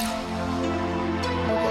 Okay sir, चलो।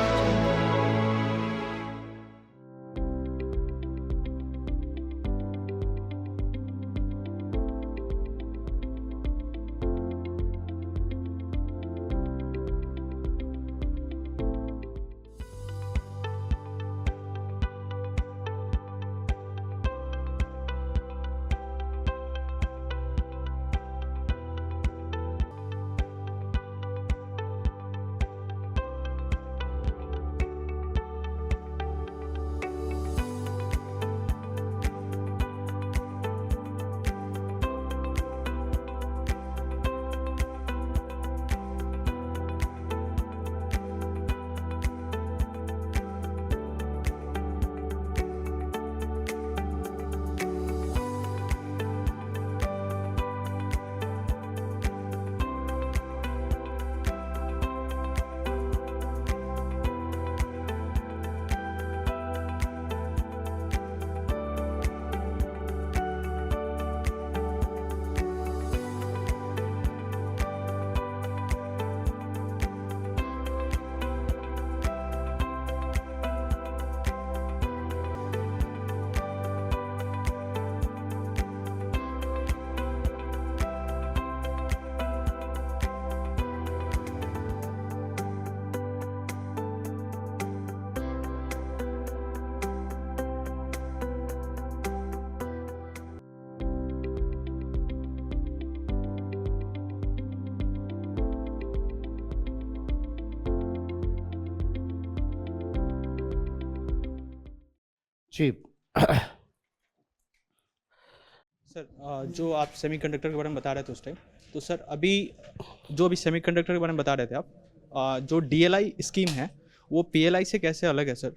जी। Sir जो आप सेमीकंडक्टर के बारे में बता रहे थे उस टाइम, तो सर अभी जो अभी सेमीकंडक्टर के बारे में बता रहे थे आप, जो डीएलआई स्कीम है वो पीएलआई से कैसे अलग है सर?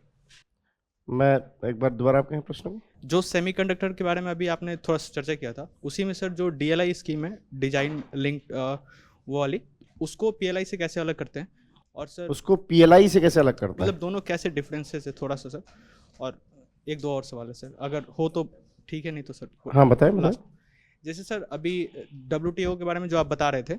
मैं एक बार दोबारा आपके प्रश्न को। जो सेमीकंडक्टर के बारे में अभी आपने थोड़ा सा चर्चा किया था, उसी में सर जो डीएलआई स्कीम है, डिजाइन लिंक वो वाली, उसको पीएलआई से कैसे अलग करते हैं? और सर उसको पीएलआई से कैसे अलग करता है? मतलब दोनों कैसे डिफरेंसेस है थोड़ा सा सर। और एक दो और सवाल है सर, अगर हो तो ठीक है, नहीं तो सर हाँ बताएं बताएं। लास्ट। जैसे सर अभी डब्ल्यूटीओ के बारे में जो आप बता रहे थे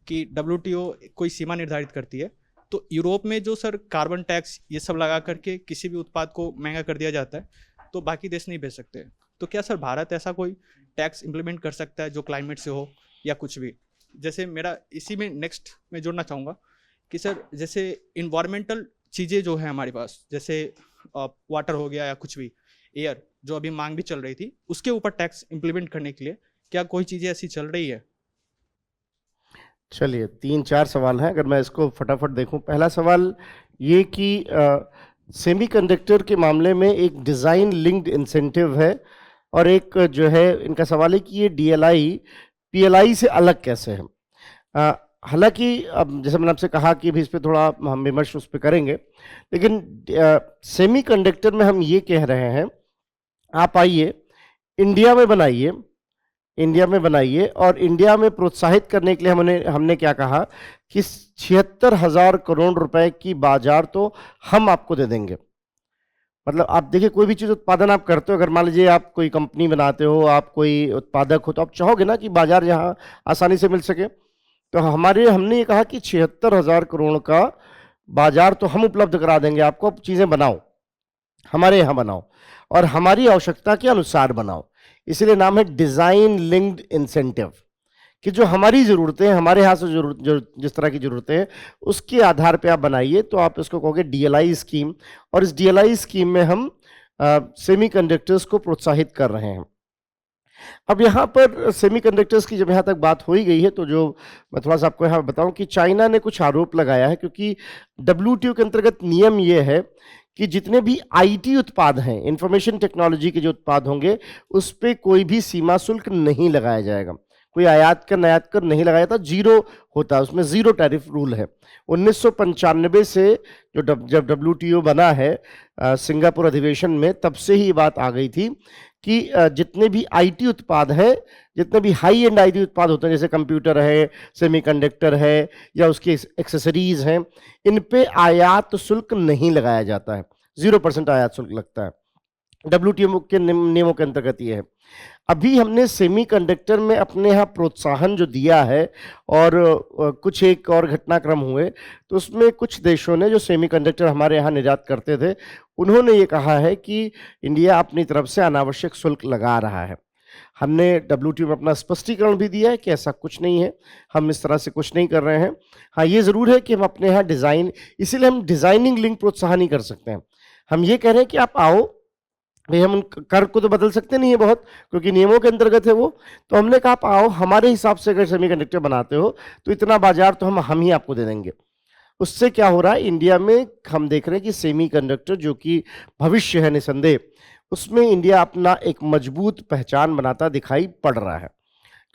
कि डब्ल्यूटीओ कोई सीमा निर्धारित करती है, तो यूरोप में जो सर कार्बन टैक्स ये सब लगा करके किसी भी उत्पाद को महंगा कर दिया जाता है, तो बाकी देश नहीं बेच सकते। तो क्या सर भारत ऐसा कोई टैक्स इम्प्लीमेंट कर सकता है जो क्लाइमेट से हो या कुछ भी? जैसे मेरा इसी में नेक्स्ट में जोड़ना चाहूँगा कि सर जैसे इन्वायरमेंटल चीज़ें जो है हमारे पास, जैसे वाटर हो गया या कुछ भी, एयर जो अभी मांग भी चल रही थी, उसके ऊपर टैक्स इम्प्लीमेंट करने के लिए क्या कोई चीज़ें ऐसी चल रही है? चलिए 3-4 सवाल हैं, अगर मैं इसको फटाफट देखूं। पहला सवाल ये कि सेमीकंडक्टर के मामले में एक डिज़ाइन लिंक्ड इंसेंटिव है, और एक जो है इनका सवाल है कि ये डीएलआई पीएलआई से अलग कैसे है। हालांकि अब जैसे मैंने आपसे कहा कि भी इस पर थोड़ा हम विमर्श उस पर करेंगे, लेकिन सेमीकंडक्टर में हम ये कह रहे हैं, आप आइए इंडिया में बनाइए, इंडिया में बनाइए, और इंडिया में प्रोत्साहित करने के लिए हमने क्या कहा कि 76,000 करोड़ रुपए की बाजार तो हम आपको दे देंगे। मतलब आप देखिए, कोई भी चीज़ उत्पादन आप करते हो, अगर मान लीजिए आप कोई कंपनी बनाते हो, आप कोई उत्पादक हो, तो आप चाहोगे ना कि बाजार यहाँ आसानी से मिल सके। तो हमने ये कहा कि 76,000 करोड़ का बाजार तो हम उपलब्ध करा देंगे आपको, आप चीज़ें बनाओ, हमारे यहाँ बनाओ और हमारी आवश्यकता के अनुसार बनाओ। इसलिए नाम है डिजाइन लिंक्ड इंसेंटिव, कि जो हमारी ज़रूरतें हैं, हमारे यहाँ से जिस तरह की ज़रूरतें हैं, उसके आधार पे आप बनाइए, तो आप इसको कहोगे डीएलआई स्कीम। और इस डीएलआई स्कीम में हम सेमीकंडक्टर्स को प्रोत्साहित कर रहे हैं। अब यहाँ पर सेमीकंडक्टर्स की जब यहाँ तक बात हो ही गई है, तो जो मैं थोड़ा सा आपको यहाँ बताऊं कि चाइना ने कुछ आरोप लगाया है, क्योंकि डब्ल्यूटीओ के अंतर्गत नियम ये है कि जितने भी आईटी उत्पाद हैं, इंफॉर्मेशन टेक्नोलॉजी के जो उत्पाद होंगे, उस पर कोई भी सीमा शुल्क नहीं लगाया जाएगा। कोई आयात कर निर्यात कर नहीं लगाया था, जीरो होता है, उसमें जीरो टैरिफ रूल है। 1995 से जब डब्ल्यूटीओ बना है सिंगापुर अधिवेशन में, तब से ही ये बात आ गई थी कि जितने भी आईटी उत्पाद हैं, जितने भी हाई एंड आईटी उत्पाद होते हैं, जैसे कंप्यूटर है, सेमीकंडक्टर है, या उसकी एक्सेसरीज हैं, इन पे आयात शुल्क नहीं लगाया जाता है, 0% आयात शुल्क लगता है। डब्ल्यूटीओ के नियमों के अंतर्गत ये है। अभी हमने सेमीकंडक्टर में अपने यहाँ प्रोत्साहन जो दिया है और कुछ एक और घटनाक्रम हुए, तो उसमें कुछ देशों ने जो सेमीकंडक्टर हमारे यहाँ निर्यात करते थे, उन्होंने ये कहा है कि इंडिया अपनी तरफ से अनावश्यक शुल्क लगा रहा है। हमने डब्ल्यूटीओ में अपना स्पष्टीकरण भी दिया है कि ऐसा कुछ नहीं है, हम इस तरह से कुछ नहीं कर रहे हैं। हाँ, ये ज़रूर है कि हम अपने यहाँ डिज़ाइन, इसीलिए हम डिज़ाइनिंग लिंक प्रोत्साहन नहीं कर सकते हैं। हम ये कह रहे हैं कि आप आओ, भाई हम उन कर को तो बदल सकते नहीं है बहुत, क्योंकि नियमों के अंतर्गत है वो। तो हमने कहा आप आओ, हमारे हिसाब से अगर सेमीकंडक्टर बनाते हो तो इतना बाजार तो हम ही आपको दे देंगे। उससे क्या हो रहा है, इंडिया में हम देख रहे हैं कि सेमीकंडक्टर जो कि भविष्य है निसंदेह, उसमें इंडिया अपना एक मजबूत पहचान बनाता दिखाई पड़ रहा है,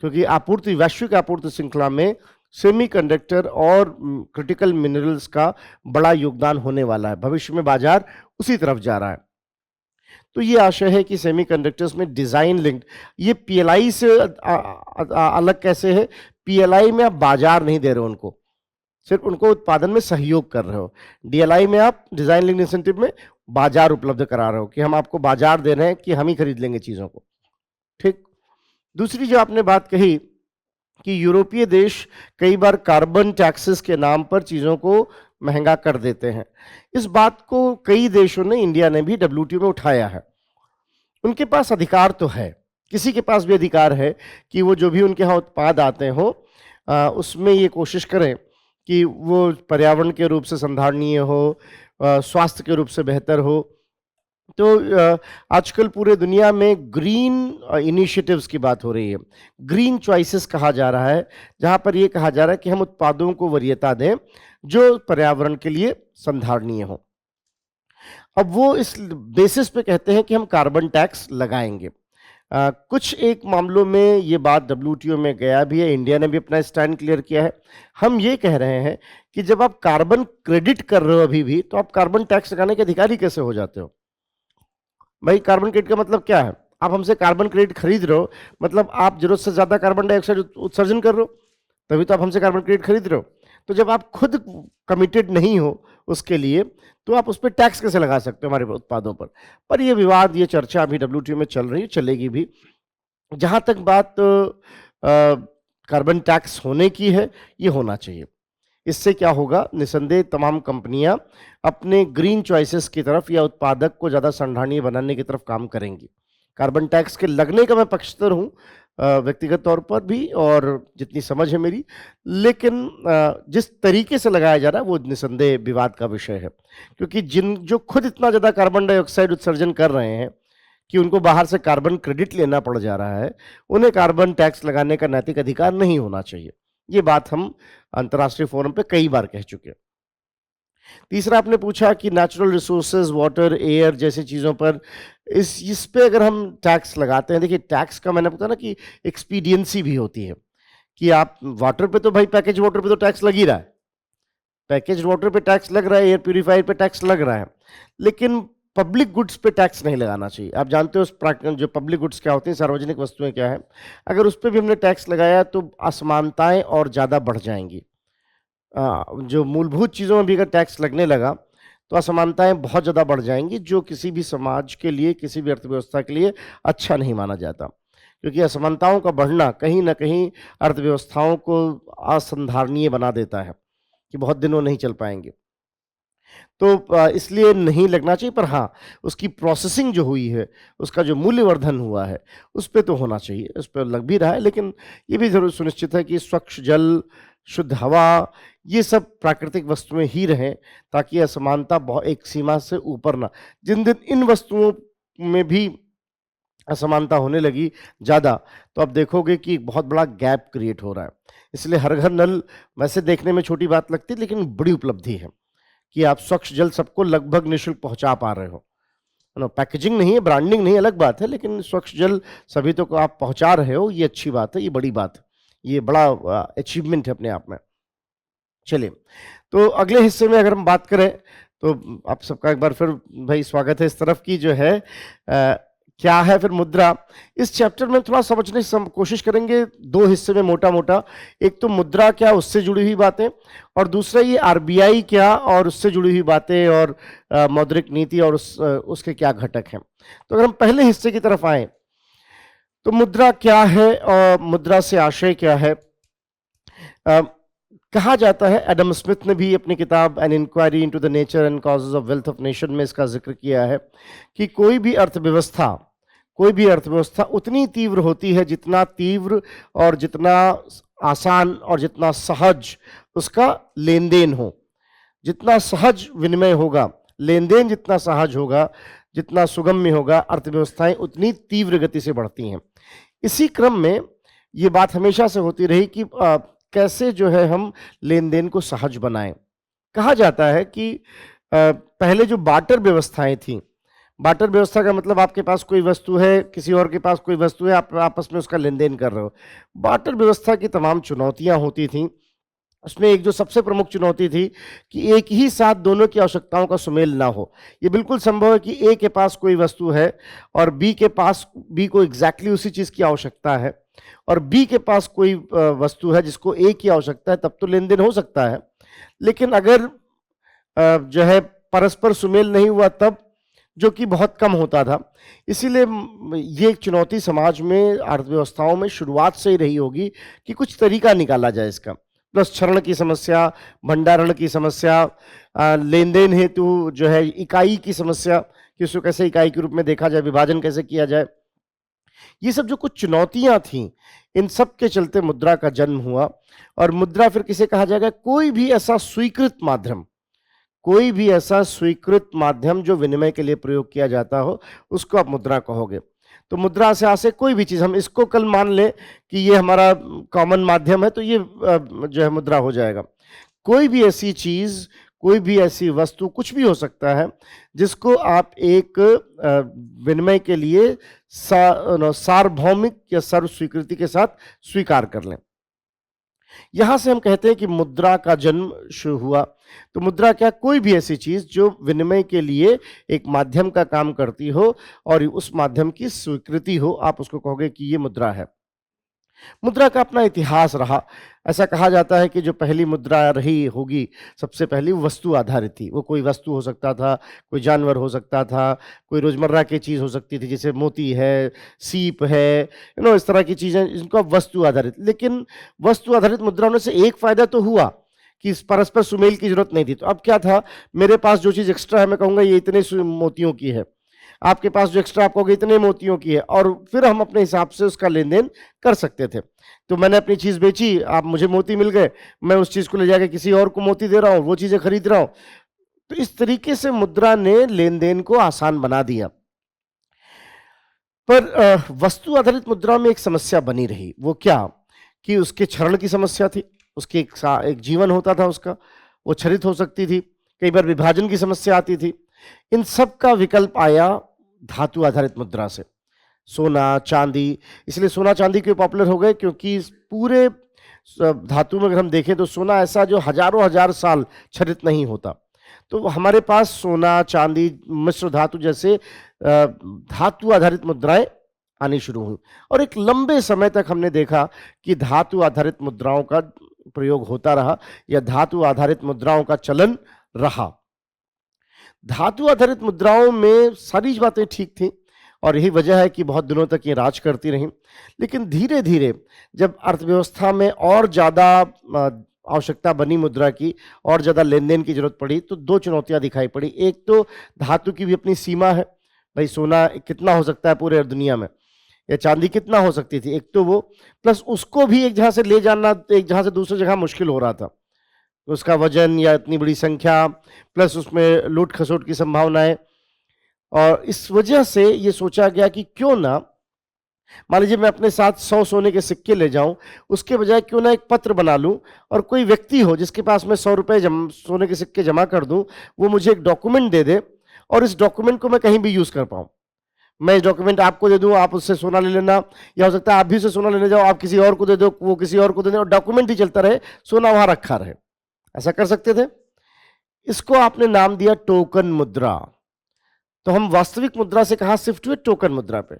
क्योंकि आपूर्ति, वैश्विक आपूर्ति श्रृंखला में सेमीकंडक्टर और क्रिटिकल मिनरल्स का बड़ा योगदान होने वाला है। भविष्य में बाजार उसी तरफ जा रहा है। तो ये आशय है कि सेमीकंडक्टर्स में डिजाइन लिंक्ड, ये पीएलआई से अलग कैसे है? पीएलआई में आप बाजार नहीं दे रहे हो उनको, सिर्फ उनको उत्पादन में सहयोग कर रहे हो। डीएलआई में आप, डिजाइन लिंक्ड इंसेंटिव में, बाजार उपलब्ध करा रहे हो कि हम आपको बाजार दे रहे हैं कि हम ही खरीद लेंगे चीजों को। ठीक। दूसरी जो आपने बात कही कि यूरोपीय देश कई बार कार्बन टैक्सेस के नाम पर चीजों को महंगा कर देते हैं, इस बात को कई देशों ने, इंडिया ने भी डब्ल्यूटीओ में उठाया है। उनके पास अधिकार तो है, किसी के पास भी अधिकार है कि वो जो भी उनके यहाँ उत्पाद आते हो उसमें ये कोशिश करें कि वो पर्यावरण के रूप से संधारणीय हो, स्वास्थ्य के रूप से बेहतर हो। तो आजकल पूरे दुनिया में ग्रीन इनिशिएटिव्स की बात हो रही है, ग्रीन चॉइसेस कहा जा रहा है, जहां पर ये कहा जा रहा है कि हम उत्पादों को वरीयता दें जो पर्यावरण के लिए संधारणीय हो। अब वो इस बेसिस पे कहते हैं कि हम कार्बन टैक्स लगाएंगे। कुछ एक मामलों में ये बात डब्ल्यूटीओ में गया भी है, इंडिया ने भी अपना स्टैंड क्लियर किया है। हम ये कह रहे हैं कि जब आप कार्बन क्रेडिट कर रहे हो अभी भी, तो आप कार्बन टैक्स लगाने के अधिकारी कैसे हो जाते हो? भाई, कार्बन क्रेडिट का मतलब क्या है? आप हमसे कार्बन क्रेडिट खरीद रहे हो, मतलब आप जरूरत से ज्यादा कार्बन डाइऑक्साइड उत्सर्जन कर रहे हो, तभी तो आप हमसे कार्बन क्रेडिट खरीद रहे हो। तो जब आप खुद कमिटेड नहीं हो उसके लिए, तो आप उस पर टैक्स कैसे लगा सकते हो हमारे उत्पादों पर? पर ये विवाद, ये चर्चा अभी डब्ल्यूटीओ में चल रही है, चलेगी भी। जहां तक बात कार्बन टैक्स होने की है, ये होना चाहिए। इससे क्या होगा, निसंदेह तमाम कंपनियां अपने ग्रीन चॉइसेस की तरफ या उत्पादक को ज़्यादा संधारणीय बनाने की तरफ काम करेंगी। कार्बन टैक्स के लगने का मैं पक्षधर हूँ व्यक्तिगत तौर पर भी, और जितनी समझ है मेरी, लेकिन जिस तरीके से लगाया जा रहा है वो निसंदेह विवाद का विषय है, क्योंकि जो खुद इतना ज़्यादा कार्बन डाइऑक्साइड उत्सर्जन कर रहे हैं कि उनको बाहर से कार्बन क्रेडिट लेना पड़ जा रहा है, उन्हें कार्बन टैक्स लगाने का नैतिक अधिकार नहीं होना चाहिए। ये बात हम अंतर्राष्ट्रीय फोरम पे कई बार कह चुके हैं। तीसरा, आपने पूछा कि नेचुरल रिसोर्सेज, वाटर, एयर जैसी चीज़ों पर इस पे अगर हम टैक्स लगाते हैं, देखिए टैक्स का मैंने बताया ना कि एक्सपीडियंसी भी होती है, कि आप वाटर पे तो भाई पैकेज वाटर पे तो टैक्स लग ही रहा है, पैकेज वाटर पे टैक्स लग रहा है, एयर प्यूरिफायर पे टैक्स लग रहा है, लेकिन पब्लिक गुड्स पे टैक्स नहीं लगाना चाहिए। आप जानते हो जो पब्लिक गुड्स क्या होती हैं, सार्वजनिक वस्तुएं क्या है, अगर उस पर भी हमने टैक्स लगाया तो असमानताएं और ज़्यादा बढ़ जाएंगी। जो मूलभूत चीज़ों में भी अगर टैक्स लगने लगा तो असमानताएं बहुत ज़्यादा बढ़ जाएंगी, जो किसी भी समाज के लिए, किसी भी अर्थव्यवस्था के लिए अच्छा नहीं माना जाता, क्योंकि असमानताओं का बढ़ना कहीं ना कहीं अर्थव्यवस्थाओं को असंधारणीय बना देता है कि बहुत दिनों नहीं चल पाएंगे। तो इसलिए नहीं लगना चाहिए, पर हाँ, उसकी प्रोसेसिंग जो हुई है, उसका जो मूल्यवर्धन हुआ है, उस पर तो होना चाहिए, उस पर लग भी रहा है। लेकिन ये भी जरूर सुनिश्चित है कि स्वच्छ जल, शुद्ध हवा, ये सब प्राकृतिक वस्तुएं ही रहें, ताकि असमानता बहुत एक सीमा से ऊपर ना, जिन दिन इन वस्तुओं में भी असमानता होने लगी ज़्यादा, तो आप देखोगे कि एक बहुत बड़ा गैप क्रिएट हो रहा है। इसलिए हर घर नल वैसे देखने में छोटी बात लगती है, लेकिन बड़ी उपलब्धि है कि आप स्वच्छ जल सबको लगभग निःशुल्क पहुंचा पा रहे हो। पैकेजिंग नहीं है, ब्रांडिंग नहीं, अलग बात है, लेकिन स्वच्छ जल सभी तक आप पहुंचा रहे हो, ये अच्छी बात है, ये बड़ी बात है, ये बड़ा अचीवमेंट है अपने आप में। चलिए, तो अगले हिस्से में अगर हम बात करें, तो आप सबका एक बार फिर भाई स्वागत है इस तरफ की जो है क्या है फिर मुद्रा, इस चैप्टर में थोड़ा समझने की कोशिश करेंगे दो हिस्से में मोटा मोटा। एक तो मुद्रा क्या, उससे जुड़ी हुई बातें, और दूसरा ये आरबीआई क्या और उससे जुड़ी हुई बातें, और मौद्रिक नीति और उसके क्या घटक हैं। तो अगर हम पहले हिस्से की तरफ आए तो मुद्रा क्या है और मुद्रा से आशय क्या है। कहा जाता है, एडम स्मिथ ने भी अपनी किताब an inquiry into the nature and causes of wealth of nation में इसका जिक्र किया है कि कोई भी अर्थव्यवस्था उतनी तीव्र होती है जितना तीव्र और जितना आसान और जितना सहज उसका लेन देन हो। जितना सहज विनिमय होगा, लेन देन जितना सहज होगा, जितना सुगम्य होगा, अर्थव्यवस्थाएं उतनी तीव्र गति से बढ़ती हैं। इसी क्रम में ये बात हमेशा से होती रही कि कैसे जो है हम लेन देन को सहज बनाएं। कहा जाता है कि पहले जो बार्टर व्यवस्थाएं थी, बार्टर व्यवस्था का मतलब आपके पास कोई वस्तु है, किसी और के पास कोई वस्तु है, आप आपस में उसका लेन देन कर रहे हो। बार्टर व्यवस्था की तमाम चुनौतियां होती थीं। उसमें एक जो सबसे प्रमुख चुनौती थी कि एक ही साथ दोनों की आवश्यकताओं का सुमेल ना हो। ये बिल्कुल संभव है कि ए के पास कोई वस्तु है और बी को एग्जैक्टली उसी चीज़ की आवश्यकता है, और बी के पास कोई वस्तु है जिसको ए की आवश्यकता है, तब तो लेन देन हो सकता है। लेकिन अगर जो है परस्पर सुमेल नहीं हुआ तब, जो कि बहुत कम होता था। इसीलिए ये एक चुनौती समाज में, अर्थव्यवस्थाओं में शुरुआत से ही रही होगी कि कुछ तरीका निकाला जाए इसका। प्लस क्षरण की समस्या, भंडारण की समस्या, लेन देन हेतु जो है इकाई की समस्या कि उसको कैसे इकाई के रूप में देखा जाए, विभाजन कैसे किया जाए। ये सब जो कुछ चुनौतियां थीं, इन सब के चलते मुद्रा का जन्म हुआ। और मुद्रा फिर किसे कहा जाएगा, कोई भी ऐसा स्वीकृत माध्यम जो विनिमय के लिए प्रयोग किया जाता हो, उसको आप मुद्रा कहोगे। तो मुद्रा से आशय कोई भी चीज, हम इसको कल मान लें कि ये हमारा कॉमन माध्यम है, तो ये जो है मुद्रा हो जाएगा। कोई भी ऐसी चीज, कोई भी ऐसी वस्तु, कुछ भी हो सकता है जिसको आप एक विनिमय के लिए सार्वभौमिक या सर्व स्वीकृति के साथ स्वीकार कर लें। यहां से हम कहते हैं कि मुद्रा का जन्म शुरू हुआ। तो मुद्रा क्या, कोई भी ऐसी चीज जो विनिमय के लिए एक माध्यम का काम करती हो और उस माध्यम की स्वीकृति हो, आप उसको कहोगे कि ये मुद्रा है। मुद्रा का अपना इतिहास रहा। ऐसा कहा जाता है कि जो पहली मुद्रा रही होगी, सबसे पहली वस्तु आधारित थी। वो कोई वस्तु हो सकता था, कोई जानवर हो सकता था, कोई रोजमर्रा की चीज हो सकती थी, जैसे मोती है, सीप है, इस तरह की चीजें, जिनको वस्तु आधारित। लेकिन वस्तु आधारित मुद्रा होने से एक फायदा तो हुआ कि परस्पर सुमेल की जरूरत नहीं थी। तो अब क्या था, मेरे पास जो चीज एक्स्ट्रा है, मैं कहूंगा ये इतने मोतियों की है, आपके पास जो एक्स्ट्रा आप कहोगे इतने मोतियों की है, और फिर हम अपने हिसाब से उसका लेन देन कर सकते थे। तो मैंने अपनी चीज बेची, आप मुझे मोती मिल गए, मैं उस चीज को ले जाकर किसी और को मोती दे रहा हूं, वो चीजें खरीद रहा हूं। तो इस तरीके से मुद्रा ने लेन देन को आसान बना दिया। पर वस्तु आधारित मुद्रा में एक समस्या बनी रही। वो क्या, कि उसके क्षरण की समस्या थी। उसके एक जीवन होता था उसका, वो क्षरित हो सकती थी, कई बार विभाजन की समस्या आती थी। इन सब का विकल्प आया धातु आधारित मुद्रा से, सोना, चांदी। इसलिए सोना चांदी क्यों पॉपुलर हो गए, क्योंकि पूरे धातु में अगर हम देखें तो सोना ऐसा जो हजारों हजार साल क्षरित नहीं होता। तो हमारे पास सोना, चांदी, मिश्र धातु जैसे धातु आधारित मुद्राएं आनी शुरू हुई, और एक लंबे समय तक हमने देखा कि धातु आधारित मुद्राओं का प्रयोग होता रहा, या धातु आधारित मुद्राओं का चलन रहा। धातु आधारित मुद्राओं में सारी बातें ठीक थी, और यही वजह है कि बहुत दिनों तक ये राज करती रहीं। लेकिन धीरे धीरे जब अर्थव्यवस्था में और ज़्यादा आवश्यकता बनी मुद्रा की, और ज़्यादा लेन देन की जरूरत पड़ी, तो दो चुनौतियां दिखाई पड़ी। एक तो धातु की भी अपनी सीमा है, भाई सोना कितना हो सकता है पूरे दुनिया में, या चांदी कितना हो सकती थी, एक तो वो, प्लस उसको भी एक जगह से ले जाना, एक जगह से दूसरी जगह मुश्किल हो रहा था। उसका वजन या इतनी बड़ी संख्या, प्लस उसमें लूट खसोट की संभावनाएं। और इस वजह से ये सोचा गया कि क्यों ना, मान लीजिए मैं अपने साथ 100 सोने के सिक्के ले जाऊं, उसके बजाय क्यों ना एक पत्र बना लूं, और कोई व्यक्ति हो जिसके पास मैं 100 रुपए सोने के सिक्के जमा कर दूं, वो मुझे एक डॉक्यूमेंट दे दे, और इस डॉक्यूमेंट को मैं कहीं भी यूज कर पाऊं। मैं इस डॉक्यूमेंट आपको दे दूं, आप उससे सोना ले लेना, या हो सकता है आप भी उससे सोना लेने जाओ, आप किसी और को दे दो, वो किसी और को दे दे, और डॉक्यूमेंट ही चलता रहे, सोना वहां रखा रहे। ऐसा कर सकते थे। इसको आपने नाम दिया टोकन मुद्रा। तो हम वास्तविक मुद्रा से कहाँ शिफ्ट हुए, टोकन मुद्रा पे।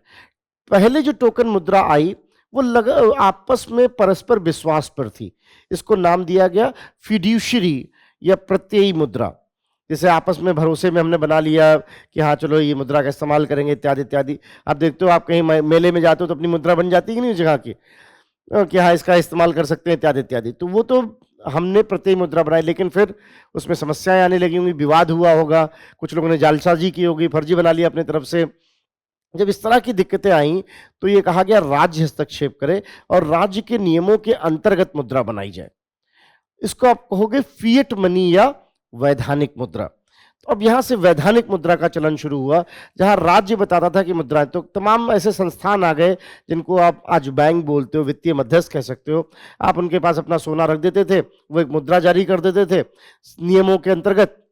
पहले जो टोकन मुद्रा आई वो आपस में परस्पर विश्वास पर थी। इसको नाम दिया गया फिड्यूशरी या प्रत्ययी मुद्रा। जैसे आपस में भरोसे में हमने बना लिया कि हाँ चलो ये मुद्रा का इस्तेमाल करेंगे इत्यादि इत्यादि। आप देखते हो, आप कहीं मेले में जाते हो तो अपनी मुद्रा बन जाती है कि नहीं उस जगह की, कि हाँ इसका इस्तेमाल कर सकते हैं इत्यादि इत्यादि। तो वो तो हमने प्रत्ययी मुद्रा बनाई, लेकिन फिर उसमें समस्याएं आने लगी होंगी, विवाद हुआ होगा, कुछ लोगों ने जालसाजी की होगी, फर्जी बना लिया अपनी तरफ से। जब इस तरह की दिक्कतें आई तो ये कहा गया राज्य हस्तक्षेप करे और राज्य के नियमों के अंतर्गत मुद्रा बनाई जाए। इसको आप कहोगे फिएट मनी या वैधानिक मुद्रा। तो अब यहां से वैधानिक मुद्रा का चलन शुरू हुआ, जहां राज्य बताता था कि मुद्रा। तो तमाम ऐसे संस्थान आ गए जिनको आप आज बैंक बोलते हो, वित्तीय मध्यस्थ कह सकते हो। आप उनके पास अपना सोना रख देते थे, वो एक मुद्रा जारी कर देते थे नियमों के अंतर्गत।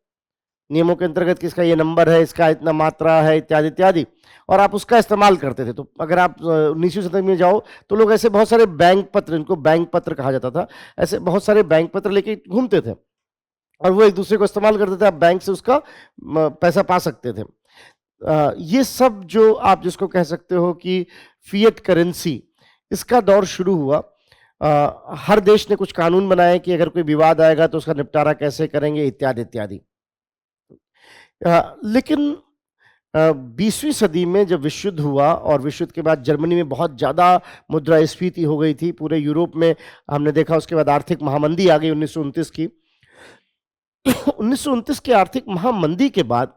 नियमों के अंतर्गत किसका ये नंबर है, इसका इतना मात्रा है इत्यादि इत्यादि, और आप उसका इस्तेमाल करते थे। तो अगर आप 19वीं शताब्दी में जाओ तो लोग ऐसे बहुत सारे बैंक पत्र, इनको बैंक पत्र कहा जाता था, ऐसे बहुत सारे बैंक पत्र लेके घूमते थे और वो एक दूसरे को इस्तेमाल करते थे। आप बैंक से उसका पैसा पा सकते थे। ये सब जो आप जिसको कह सकते हो कि फिएट करेंसी, इसका दौर शुरू हुआ। हर देश ने कुछ कानून बनाए कि अगर कोई विवाद आएगा तो उसका निपटारा कैसे करेंगे इत्यादि इत्यादि। लेकिन 20वीं सदी में जब विश्व युद्ध हुआ और विश्व युद्ध के बाद जर्मनी में बहुत ज़्यादा मुद्रास्फीति हो गई थी, पूरे यूरोप में हमने देखा। उसके बाद आर्थिक महामंदी आ गई 1929 की। 1929 की आर्थिक महामंदी के बाद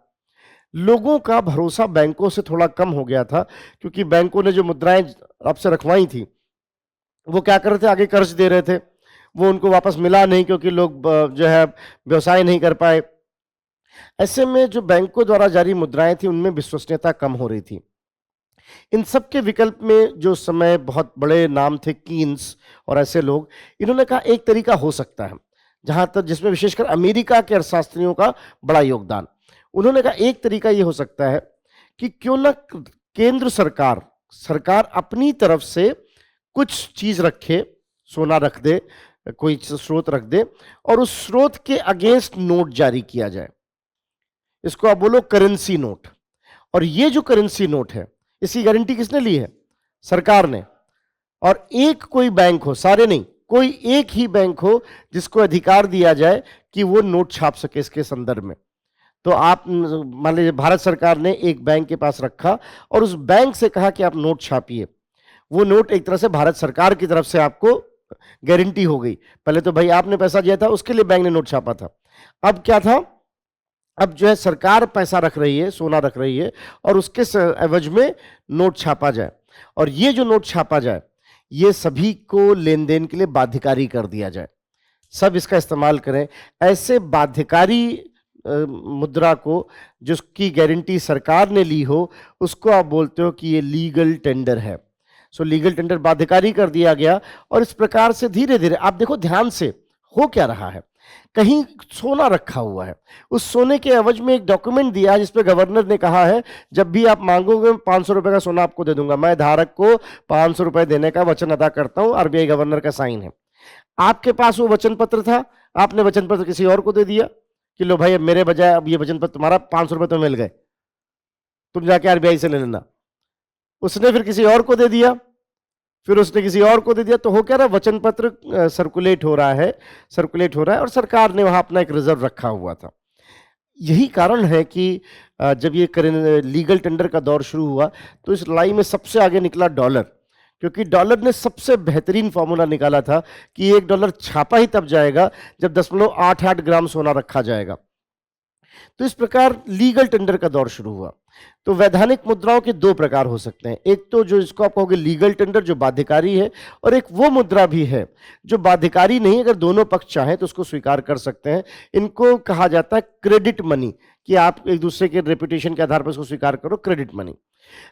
लोगों का भरोसा बैंकों से थोड़ा कम हो गया था, क्योंकि बैंकों ने जो मुद्राएं आपसे रखवाई थी वो क्या कर रहे थे, आगे कर्ज दे रहे थे, वो उनको वापस मिला नहीं क्योंकि लोग जो है व्यवसाय नहीं कर पाए। ऐसे में जो बैंकों द्वारा जारी मुद्राएं थी उनमें विश्वसनीयता कम हो रही थी। इन सब के विकल्प में जो समय बहुत बड़े नाम थे, कीन्स और ऐसे लोग, इन्होंने कहा एक तरीका हो सकता है, जहां तक जिसमें विशेषकर अमेरिका के अर्थशास्त्रियों का बड़ा योगदान। उन्होंने कहा एक तरीका ये हो सकता है कि क्यों ना केंद्र सरकार अपनी तरफ से कुछ चीज रखे, सोना रख दे, कोई स्रोत रख दे, और उस स्रोत के अगेंस्ट नोट जारी किया जाए। इसको आप बोलो करेंसी नोट। और ये जो करेंसी नोट है, इसकी गारंटी किसने ली है, सरकार ने। और एक कोई बैंक हो, सारे नहीं, कोई एक ही बैंक हो जिसको अधिकार दिया जाए कि वो नोट छाप सके इसके संदर्भ में। तो आप मान लीजिए भारत सरकार ने एक बैंक के पास रखा और उस बैंक से कहा कि आप नोट छापिए। वो नोट एक तरह से भारत सरकार की तरफ से आपको गारंटी हो गई। पहले तो भाई आपने पैसा दिया था, उसके लिए बैंक ने नोट छापा था। अब क्या था, अब जो है सरकार पैसा रख रही है, सोना रख रही है, और उसके एवज में नोट छापा जाए। और ये जो नोट छापा जाए ये सभी को लेन देन के लिए बाध्यकारी कर दिया जाए, सब इसका इस्तेमाल करें। ऐसे बाध्यकारी मुद्रा को जिसकी गारंटी सरकार ने ली हो, उसको आप बोलते हो कि ये लीगल टेंडर है। सो लीगल टेंडर बाध्यकारी कर दिया गया। और इस प्रकार से धीरे धीरे आप देखो ध्यान से हो क्या रहा है, कहीं सोना रखा हुआ है, उस सोने के एवज में एक डॉक्यूमेंट दिया है जिसपे गवर्नर ने कहा है जब भी आप मांगोगे 500 रुपए का सोना आपको दे दूंगा, मैं धारक को 500 रुपए देने का वचन अदा करता हूं, आरबीआई गवर्नर का साइन है। आपके पास वो वचन पत्र था, आपने वचन पत्र किसी और को दे दिया कि लो भाई अब मेरे बजाय अब ये वचन पत्र तुम्हारा, 500 रुपए तो मिल गए, तुम जाके आरबीआई से ले लेना। उसने फिर किसी और को दे दिया, फिर उसने किसी और को दे दिया। तो हो क्या रहा, वचन पत्र सर्कुलेट हो रहा है और सरकार ने वहां अपना एक रिजर्व रखा हुआ था। यही कारण है कि जब ये लीगल टेंडर का दौर शुरू हुआ तो इस लड़ाई में सबसे आगे निकला डॉलर, क्योंकि डॉलर ने सबसे बेहतरीन फॉर्मूला निकाला था कि $1 छापा ही तब जाएगा जब 0.88 ग्राम सोना रखा जाएगा। तो इस प्रकार लीगल टेंडर का दौर शुरू हुआ। तो वैधानिक मुद्राओं के दो प्रकार हो सकते हैं, एक तो जो इसको आप कहोगे लीगल टेंडर जो बाध्यकारी है, और एक वो मुद्रा भी है जो बाध्यकारी नहीं, अगर दोनों पक्ष चाहें तो उसको स्वीकार कर सकते हैं। इनको कहा जाता है क्रेडिट मनी, कि आप एक दूसरे के रेपुटेशन के आधार पर उसको स्वीकार करो, क्रेडिट मनी।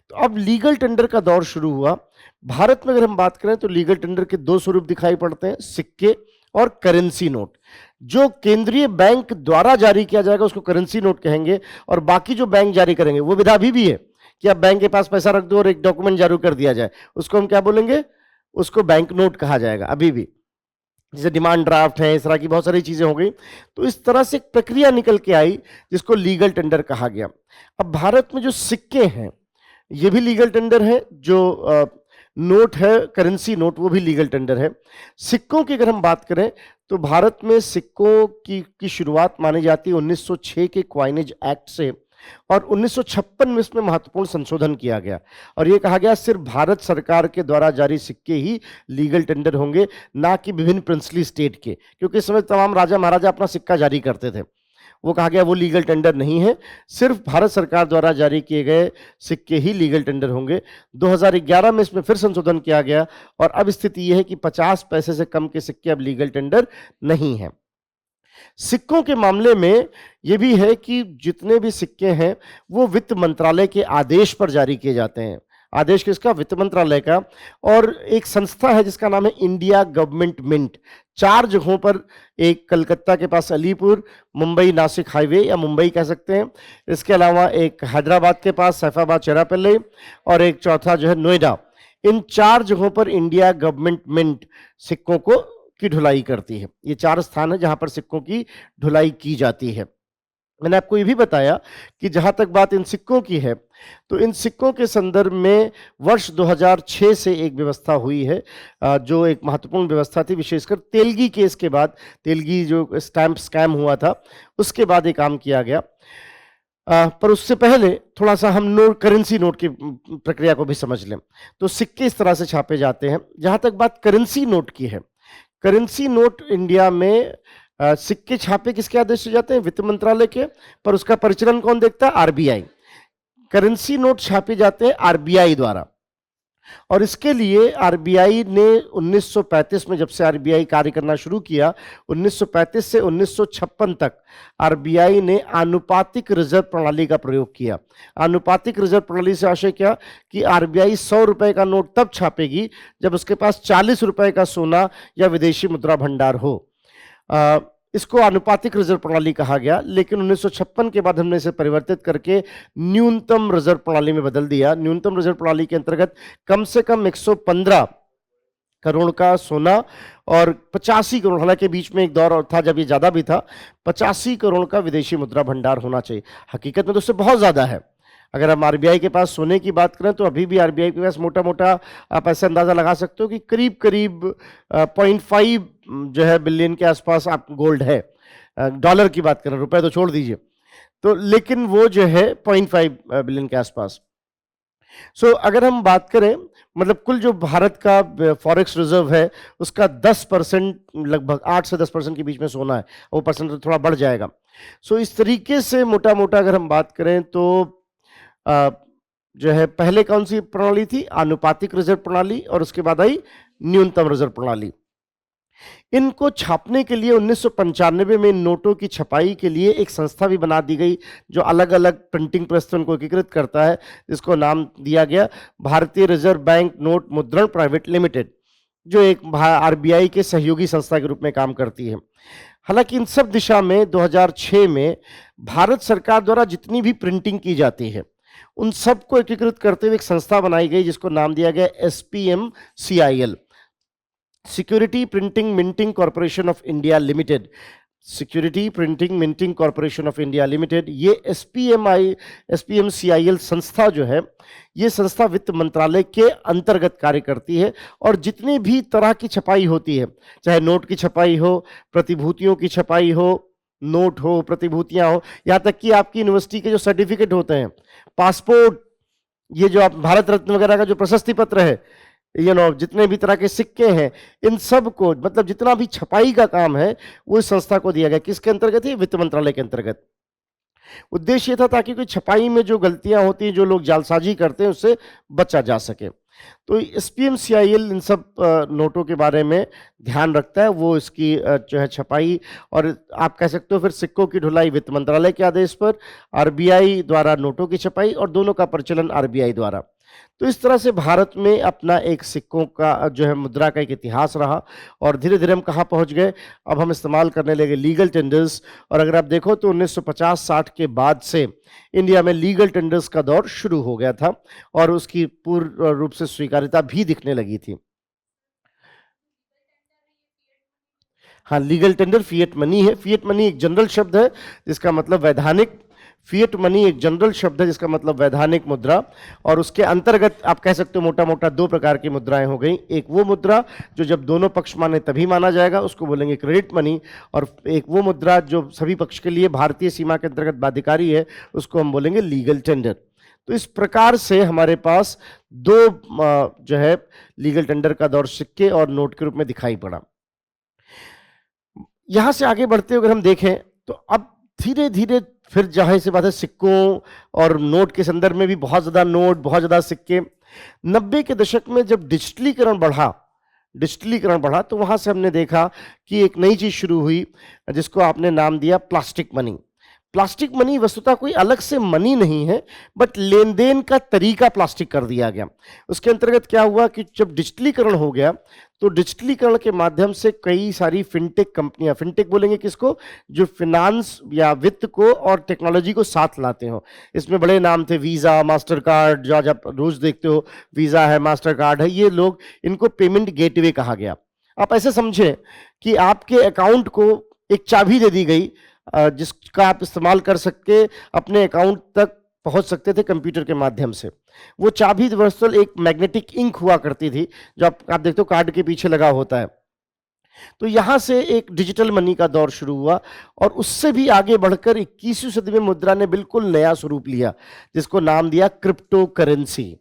तो अब लीगल टेंडर का दौर शुरू हुआ। भारत में अगर हम बात करें तो लीगल टेंडर के दो स्वरूप दिखाई पड़ते हैं, सिक्के और करेंसी नोट। जो केंद्रीय बैंक द्वारा जारी किया जाएगा उसको करेंसी नोट कहेंगे, और बाकी जो बैंक जारी करेंगे वो विधा अभी भी है कि आप बैंक के पास पैसा रख दो और एक डॉक्यूमेंट जारी कर दिया जाए, उसको हम क्या बोलेंगे, उसको बैंक नोट कहा जाएगा अभी भी। जैसे डिमांड ड्राफ्ट है, इस तरह की बहुत सारी चीजें हो गई। तो इस तरह से एक प्रक्रिया निकल के आई जिसको लीगल टेंडर कहा गया। अब भारत में जो सिक्के हैं ये भी लीगल टेंडर है, जो नोट है, करेंसी नोट, वो भी लीगल टेंडर है। सिक्कों की अगर हम बात करें तो भारत में सिक्कों की शुरुआत मानी जाती है 1906 के क्वाइनेज एक्ट से, और 1956 में इसमें महत्वपूर्ण संशोधन किया गया और यह कहा गया सिर्फ भारत सरकार के द्वारा जारी सिक्के ही लीगल टेंडर होंगे, ना कि विभिन्न प्रिंसली स्टेट के, क्योंकि इस समय तमाम राजा महाराजा अपना सिक्का जारी करते थे। वो कहा गया वो लीगल टेंडर नहीं है, सिर्फ भारत सरकार द्वारा जारी किए गए सिक्के ही लीगल टेंडर होंगे। 2011 में इसमें फिर संशोधन किया गया और अब स्थिति यह है कि 50 पैसे से कम के सिक्के अब लीगल टेंडर नहीं है। सिक्कों के मामले में यह भी है कि जितने भी सिक्के हैं वो वित्त मंत्रालय के आदेश पर जारी किए जाते हैं। आदेश किसका? वित्त मंत्रालय का। और एक संस्था है जिसका नाम है इंडिया गवर्नमेंट मिंट। 4 जगहों पर, एक कलकत्ता के पास अलीपुर, मुंबई नासिक हाईवे या मुंबई कह सकते हैं, इसके अलावा एक हैदराबाद के पास सैफाबाद चेरापल्ली, और एक चौथा जो है नोएडा। इन 4 जगहों पर इंडिया गवर्नमेंट मिंट सिक्कों को की ढुलाई करती है। ये 4 स्थान है जहां पर सिक्कों की ढुलाई की जाती है। मैंने आपको ये भी बताया कि जहां तक बात इन सिक्कों की है तो इन सिक्कों के संदर्भ में वर्ष 2006 से एक व्यवस्था हुई है, जो एक महत्वपूर्ण व्यवस्था थी, विशेषकर तेलगी केस के बाद, तेलगी जो स्टैंप स्कैम हुआ था उसके बाद ये काम किया गया। पर उससे पहले थोड़ा सा हम करेंसी नोट की प्रक्रिया को भी समझ लें। तो सिक्के इस तरह से छापे जाते हैं। जहां तक बात करेंसी नोट की है, करेंसी नोट इंडिया में सिक्के छापे किसके आदेश से जाते हैं? वित्त मंत्रालय के। पर उसका परिचालन कौन देखता है? आरबीआई। करेंसी नोट छापे जाते हैं आरबीआई द्वारा, और इसके लिए आरबीआई ने 1935 में, जब से आरबीआई कार्य करना शुरू किया, 1935 से 1956 तक आरबीआई ने आनुपातिक रिजर्व प्रणाली का प्रयोग किया। आनुपातिक रिजर्व प्रणाली से आशय क्या कि आरबीआई 100 रुपए का नोट तब छापेगी जब उसके पास 40 रुपए का सोना या विदेशी मुद्रा भंडार हो। इसको आनुपातिक रिजर्व प्रणाली कहा गया, लेकिन 1956 के बाद हमने इसे परिवर्तित करके न्यूनतम रिजर्व प्रणाली में बदल दिया। न्यूनतम रिजर्व प्रणाली के अंतर्गत कम से कम 115 करोड़ का सोना और 85 करोड़, हालांकि बीच में एक दौर और था जब ये ज्यादा भी था, 85 करोड़ का विदेशी मुद्रा भंडार होना चाहिए। हकीकत में तो उससे बहुत ज्यादा है। अगर हम आरबीआई के पास सोने की बात करें तो अभी भी आरबीआई के पास मोटा मोटा आप ऐसे अंदाजा लगा सकते हो कि करीब करीब 0.5 जो है बिलियन के आसपास आप गोल्ड है। डॉलर की बात करें, रुपए तो छोड़ दीजिए, तो लेकिन वो जो है 0.5 बिलियन के आसपास। सो अगर हम बात करें, मतलब कुल जो भारत का फॉरेक्स रिजर्व है उसका 10%, लगभग 8 से 10% के बीच में सोना है। वो परसेंट तो थोड़ा बढ़ जाएगा। सो इस तरीके से मोटा मोटा अगर हम बात करें तो जो है पहले कौन सी प्रणाली थी? आनुपातिक रिजर्व प्रणाली, और उसके बाद आई न्यूनतम रिजर्व प्रणाली। इनको छापने के लिए 1995 में नोटों की छपाई के लिए एक संस्था भी बना दी गई जो अलग अलग प्रिंटिंग प्रेस को एकीकृत करता है, जिसको नाम दिया गया भारतीय रिजर्व बैंक नोट मुद्रण प्राइवेट लिमिटेड, जो एक आरबीआई के सहयोगी संस्था के रूप में काम करती है। हालांकि इन सब दिशा में 2006 में भारत सरकार द्वारा जितनी भी प्रिंटिंग की जाती है उन सबको एकीकृत करते हुए एक संस्था बनाई गई जिसको नाम दिया गया SPMCIL, security printing minting corporation of India limited. Security printing minting corporation of India limited, ये SPMCIL संस्था जो है, ये संस्था वित्त मंत्रालय के अंतर्गत कार्य करती है और जितनी भी तरह की छपाई होती है, चाहे नोट की छपाई हो, प्रतिभूतियों की छपाई हो, नोट हो, प्रतिभूतियां हो, यहां तक कि आपकी यूनिवर्सिटी के जो सर्टिफिकेट होते हैं, पासपोर्ट, ये जो आप भारत रत्न वगैरह का जो प्रशस्ति पत्र है, जितने भी तरह के सिक्के हैं, इन सब को, मतलब जितना भी छपाई का काम है वो इस संस्था को दिया गया। किसके अंतर्गत है? वित्त मंत्रालय के अंतर्गत। उद्देश्य था ताकि कोई छपाई में जो गलतियां होती हैं, जो लोग जालसाजी करते हैं, उससे बचा जा सके। तो SPMCIL इन सब नोटों के बारे में ध्यान रखता है, वो इसकी जो है छपाई, और आप कह सकते हो फिर सिक्कों की ढुलाई वित्त मंत्रालय के आदेश पर, आरबीआई द्वारा नोटों की छपाई, और दोनों का परिचालन आरबीआई द्वारा। तो इस तरह से भारत में अपना एक सिक्कों का जो है मुद्रा का एक इतिहास रहा, और धीरे धीरे हम कहाँ पहुँच गए? अब हम इस्तेमाल करने लगे लीगल टेंडर्स। और अगर आप देखो तो 1950-60 के बाद से इंडिया में लीगल टेंडर्स का दौर शुरू हो गया था और उसकी पूर्ण रूप से स्वीकार्यता भी दिखने लगी थी। हाँ, लीगल टेंडर फिएट मनी है। फिएट मनी एक जनरल शब्द है जिसका मतलब वैधानिक, फिएट मनी एक जनरल शब्द है जिसका मतलब वैधानिक मुद्रा, और उसके अंतर्गत आप कह सकते हो मोटा मोटा दो प्रकार की मुद्राएं हो गई। एक वो मुद्रा जो जब दोनों पक्ष माने तभी माना जाएगा, उसको बोलेंगे क्रेडिट मनी, और एक वो मुद्रा जो सभी पक्ष के लिए भारतीय सीमा के अंतर्गत बाध्यकारी है, उसको हम बोलेंगे लीगल टेंडर। तो इस प्रकार से हमारे पास दो जो है लीगल टेंडर का दौर सिक्के और नोट के रूप में दिखाई पड़ा। यहां से आगे बढ़ते हुए अगर हम देखें तो अब धीरे धीरे फिर जाहिर सी बात है सिक्कों और नोट के संदर्भ में भी बहुत ज्यादा नोट, बहुत ज्यादा सिक्के। 90 के दशक में जब डिजिटलीकरण बढ़ा तो वहां से हमने देखा कि एक नई चीज शुरू हुई जिसको आपने नाम दिया प्लास्टिक मनी। प्लास्टिक मनी वस्तुतः कोई अलग से मनी नहीं है, बट लेन देन का तरीका प्लास्टिक कर दिया गया। उसके अंतर्गत क्या हुआ कि जब डिजिटलीकरण हो गया तो डिजिटलीकरण के माध्यम से कई सारी फिनटेक कंपनियां, फिनटेक बोलेंगे किसको, जो फिनांस या वित्त को और टेक्नोलॉजी को साथ लाते हो। इसमें बड़े नाम थे, वीजा, मास्टर कार्ड, जो आज आप रोज देखते हो, वीजा है, मास्टर कार्ड है, ये लोग, इनको पेमेंट गेटवे कहा गया। आप ऐसे समझें कि आपके अकाउंट को एक चाबी दे दी गई जिसका आप इस्तेमाल कर सकते, अपने अकाउंट तक पहुंच सकते थे कंप्यूटर के माध्यम से। वो चाबी दरअसल एक मैग्नेटिक इंक हुआ करती थी जो आप देखते हो कार्ड के पीछे लगा होता है। तो यहां से एक डिजिटल मनी का दौर शुरू हुआ और उससे भी आगे बढ़कर 21वीं सदी में मुद्रा ने बिल्कुल नया स्वरूप लिया जिसको नाम दिया क्रिप्टो करेंसी।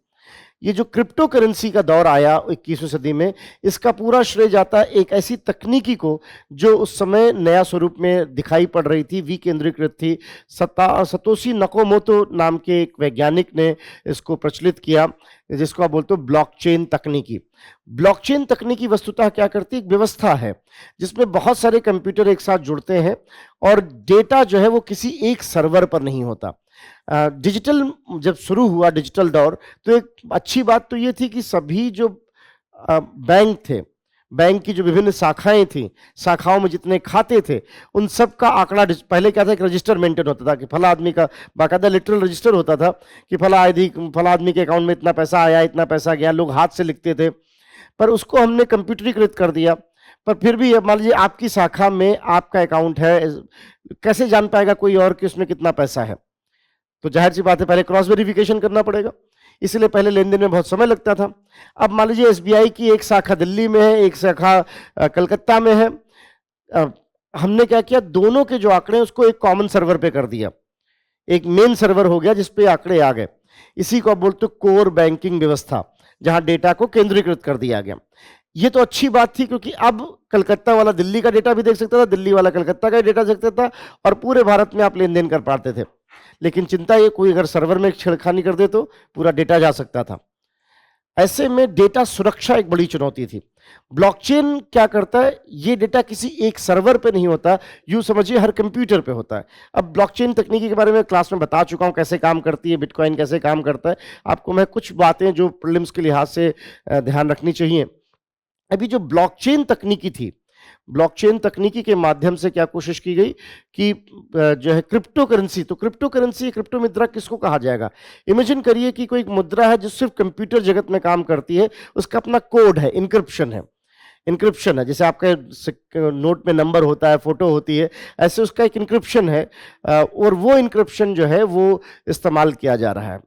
ये जो क्रिप्टो करेंसी का दौर आया 21वीं सदी में, इसका पूरा श्रेय जाता है एक ऐसी तकनीकी को जो उस समय नया स्वरूप में दिखाई पड़ रही थी, विकेंद्रीकृत थी। सतोशी नकामोटो नाम के एक वैज्ञानिक ने इसको प्रचलित किया, जिसको आप बोलते हो ब्लॉकचेन तकनीकी। ब्लॉकचेन तकनीकी वस्तुतः क्या करती है, एक व्यवस्था है जिसमें बहुत सारे कंप्यूटर एक साथ जुड़ते हैं और डेटा जो है वो किसी एक सर्वर पर नहीं होता। डिजिटल जब शुरू हुआ डिजिटल दौर, तो एक अच्छी बात तो ये थी कि सभी जो बैंक थे, बैंक की जो विभिन्न शाखाएं थी, शाखाओं में जितने खाते थे, उन सब का आंकड़ा, पहले क्या था, एक रजिस्टर मेंटेन होता था कि फला आदमी का बाकायदा लिटरल रजिस्टर होता था कि फला आदमी के अकाउंट में इतना पैसा आया, इतना पैसा गया, लोग हाथ से लिखते थे। पर उसको हमने कंप्यूटरीकृत कर दिया। पर फिर भी मान लीजिए आपकी शाखा में आपका अकाउंट है, कैसे जान पाएगा कोई और कि उसमें कितना पैसा है? तो जाहिर सी बात है पहले क्रॉस वेरिफिकेशन करना पड़ेगा, इसलिए पहले लेन देन में बहुत समय लगता था। अब मान लीजिए एसबीआई की एक शाखा दिल्ली में है, एक शाखा कलकत्ता में है। हमने क्या किया, दोनों के जो आंकड़े उसको एक कॉमन सर्वर पे कर दिया, एक मेन सर्वर हो गया जिसपे आंकड़े आ गए। इसी को आप बोलते हो कोर बैंकिंग व्यवस्था, जहां डेटा को केंद्रीकृत कर दिया गया। ये तो अच्छी बात थी क्योंकि अब कलकत्ता वाला दिल्ली का डेटा भी देख सकता था, दिल्ली वाला कलकत्ता का डेटा देख सकता था और पूरे भारत में आप लेन देन कर पाते थे। लेकिन चिंता ये, कोई अगर सर्वर में छेड़खानी कर दे तो पूरा डेटा जा सकता था। ऐसे में डेटा सुरक्षा एक बड़ी चुनौती थी। ब्लॉकचेन क्या करता है, ये डेटा किसी एक सर्वर पे नहीं होता, यूं समझिए हर कंप्यूटर पे होता है। अब ब्लॉकचेन तकनीकी के बारे में क्लास में बता चुका हूं, कैसे काम करती है, बिटकॉइन कैसे काम करता है। आपको मैं कुछ बातें जो प्रीलिम्स के लिहाज से ध्यान रखनी चाहिए। अभी जो ब्लॉकचेन तकनीकी थी, ब्लॉकचेन तकनीकी के माध्यम से क्या कोशिश की गई कि जो है क्रिप्टो करेंसी, तो क्रिप्टो करेंसी, क्रिप्टो मुद्रा किसको कहा जाएगा? इमेजिन करिए कि कोई एक मुद्रा है जो सिर्फ कंप्यूटर जगत में काम करती है, उसका अपना कोड है, इंक्रिप्शन है। इंक्रिप्शन है, जैसे आपके नोट में नंबर होता है, फोटो होती है, ऐसे उसका एक इंक्रिप्शन है और वो इंक्रिप्शन जो है वो इस्तेमाल किया जा रहा है।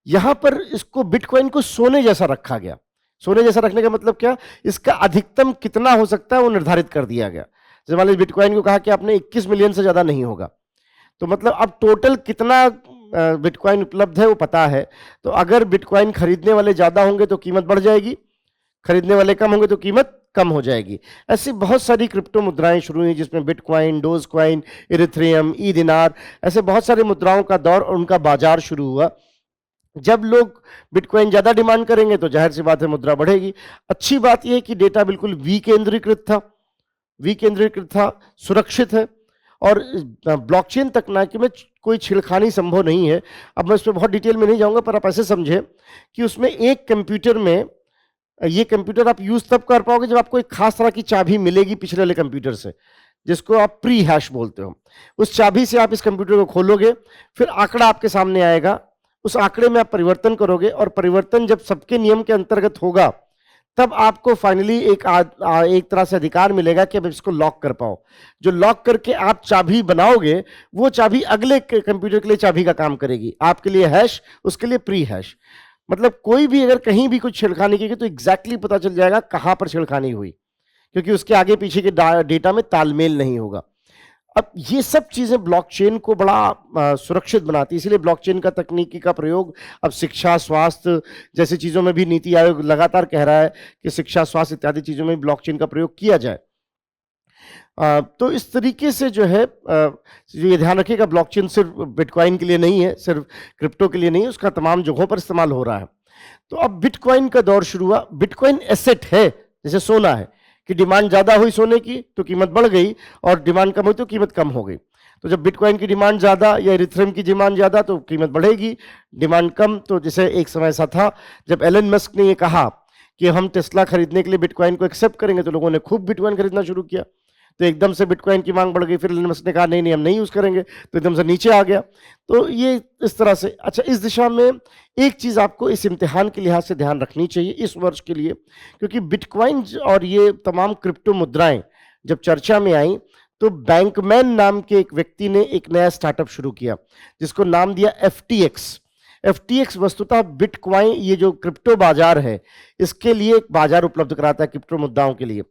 यहां पर इसको बिटकॉइन को सोने जैसा रखा गया। सोने जैसा रखने का मतलब क्या, इसका अधिकतम कितना हो सकता है वो निर्धारित कर दिया गया। जैसे मान लीजिए बिटकॉइन को कहा कि आपने 21 मिलियन से ज्यादा नहीं होगा, तो मतलब अब टोटल कितना बिटकॉइन उपलब्ध है वो पता है। तो अगर बिटकॉइन खरीदने वाले ज्यादा होंगे तो कीमत बढ़ जाएगी, खरीदने वाले कम होंगे तो कीमत कम हो जाएगी। ऐसी बहुत सारी क्रिप्टो मुद्राएं शुरू हुई जिसमें बिटकॉइन, डोजकॉइन, इरिथ्रियम, ई दिनार, ऐसे बहुत सारे मुद्राओं का दौर और उनका बाजार शुरू हुआ। जब लोग बिटकॉइन ज्यादा डिमांड करेंगे तो जाहिर सी बात है मुद्रा बढ़ेगी। अच्छी बात यह कि डेटा बिल्कुल विकेंद्रीकृत था, सुरक्षित है और ब्लॉकचेन तकनीकी में कोई छेड़खानी संभव नहीं है। अब मैं इस पर बहुत डिटेल में नहीं जाऊंगा, पर आप ऐसे समझे कि उसमें एक कंप्यूटर में, ये कंप्यूटर आप यूज तब कर पाओगे जब आपको एक खास तरह की चाबी मिलेगी पिछले वाले कंप्यूटर से, जिसको आप प्री हैश बोलते हो। उस चाबी से आप इस कंप्यूटर को खोलोगे, फिर आंकड़ा आपके सामने आएगा, उस आंकड़े में आप परिवर्तन करोगे और परिवर्तन जब सबके नियम के अंतर्गत होगा तब आपको फाइनली एक तरह से अधिकार मिलेगा कि अब इसको लॉक कर पाओ। जो लॉक करके आप चाबी बनाओगे, वो चाबी अगले कंप्यूटर के लिए चाबी का काम करेगी, आपके लिए हैश, उसके लिए प्री हैश। मतलब कोई भी अगर कहीं भी कुछ छेड़खानी की तो एग्जैक्टली पता चल जाएगा कहां पर छेड़खानी हुई, क्योंकि उसके आगे पीछे के डेटा में तालमेल नहीं होगा। अब ये सब चीजें ब्लॉकचेन को बड़ा सुरक्षित बनाती है, इसलिए ब्लॉकचेन का तकनीकी का प्रयोग अब शिक्षा, स्वास्थ्य जैसी चीजों में भी नीति आयोग लगातार कह रहा है कि शिक्षा, स्वास्थ्य इत्यादि चीजों में ब्लॉकचेन का प्रयोग किया जाए। तो इस तरीके से जो है ये ध्यान रखिएगा, ब्लॉकचेन सिर्फ बिटकॉइन के लिए नहीं है, सिर्फ क्रिप्टो के लिए नहीं है, उसका तमाम जगहों पर इस्तेमाल हो रहा है। तो अब बिटकॉइन का दौर शुरू हुआ। बिटकॉइन एसेट है, जैसे सोना है कि डिमांड ज्यादा हुई सोने की तो कीमत बढ़ गई, और डिमांड कम हुई तो कीमत कम हो गई। तो जब बिटकॉइन की डिमांड ज्यादा या इथेरियम की डिमांड ज्यादा तो कीमत बढ़ेगी, डिमांड कम तो जैसे एक समय ऐसा था जब एलन मस्क ने ये कहा कि हम टेस्ला खरीदने के लिए बिटकॉइन को एक्सेप्ट करेंगे, तो लोगों ने खूब बिटकॉइन खरीदना शुरू किया, तो एकदम से बिटकॉइन की मांग बढ़ गई। फिर एलन मस्क ने कहा नहीं नहीं हम नहीं यूज करेंगे, तो एकदम से नीचे आ गया। तो ये इस तरह से, अच्छा इस दिशा में एक चीज आपको इस इम्तिहान के लिहाज से ध्यान रखनी चाहिए इस वर्ष के लिए, क्योंकि बिटकॉइन और ये तमाम क्रिप्टो मुद्राएं जब चर्चा में आई तो बैंकमैन नाम के एक व्यक्ति ने एक नया स्टार्टअप शुरू किया जिसको नाम दिया FTX। FTX वस्तुतः बिटकॉइन, ये जो क्रिप्टो बाजार है, इसके लिए एक बाजार उपलब्ध कराता है क्रिप्टो मुद्राओं के लिए।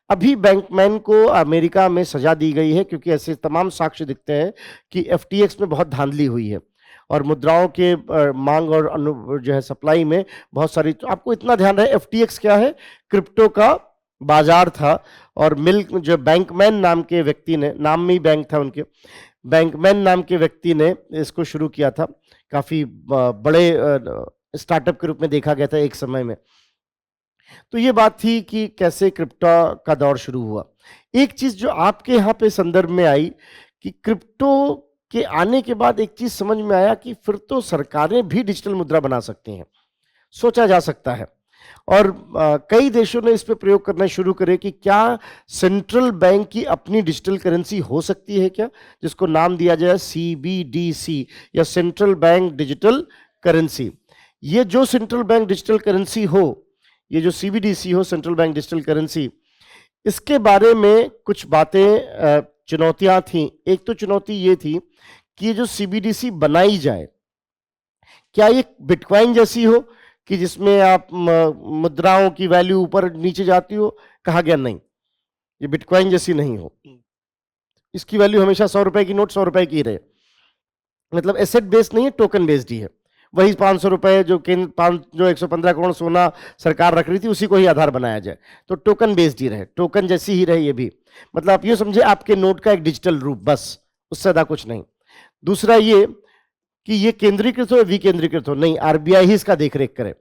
अभी बैंकमैन को अमेरिका में सजा दी गई है क्योंकि ऐसे तमाम साक्ष्य दिखते हैं कि FTX में बहुत धांधली हुई है और मुद्राओं के मांग और जो है सप्लाई में बहुत सारी। तो आपको इतना ध्यान रहे FTX क्या है, क्रिप्टो का बाजार था, और जो बैंकमैन नाम के व्यक्ति ने, नाम में ही बैंक था उनके, बैंकमैन नाम के व्यक्ति ने इसको शुरू किया था। काफी बड़े स्टार्टअप के रूप में देखा गया था एक समय में। तो ये बात थी कि कैसे क्रिप्टो का दौर शुरू हुआ। एक चीज जो आपके यहाँ पे संदर्भ में आई कि क्रिप्टो के आने के बाद एक चीज समझ में आया कि फिर तो सरकारें भी डिजिटल मुद्रा बना सकती हैं, सोचा जा सकता है। और कई देशों ने इस पे प्रयोग करना शुरू करे कि क्या सेंट्रल बैंक की अपनी डिजिटल करेंसी हो सकती है क्या, जिसको नाम दिया जाए CBDC या सेंट्रल बैंक डिजिटल करेंसी। ये जो सेंट्रल बैंक डिजिटल करेंसी हो, ये जो CBDC हो, सेंट्रल बैंक डिजिटल करेंसी, इसके बारे में कुछ बातें, चुनौतियां थी। एक तो चुनौती ये थी कि ये जो CBDC बनाई जाए, क्या ये बिटकॉइन जैसी हो कि जिसमें आप मुद्राओं की वैल्यू ऊपर नीचे जाती हो। कहा गया नहीं, ये बिटकॉइन जैसी नहीं हो, इसकी वैल्यू हमेशा 100 रुपए की नोट 100 रुपए की रहे। मतलब एसेट बेस्ड नहीं है, टोकन बेस्ड ही है। वही 500 रुपए जो 115 करोड़ सोना सरकार रख रही थी, उसी को ही आधार बनाया जाए, तो टोकन बेस्ड ही रहे, टोकन जैसी ही रहे ये भी। मतलब आप ये समझे आपके नोट का एक डिजिटल रूप, बस, उससे ज्यादा कुछ नहीं। दूसरा ये कि ये केंद्रीकृत हो या विकेंद्रीकृत हो, नहीं, RBI ही इसका देखरेख करे।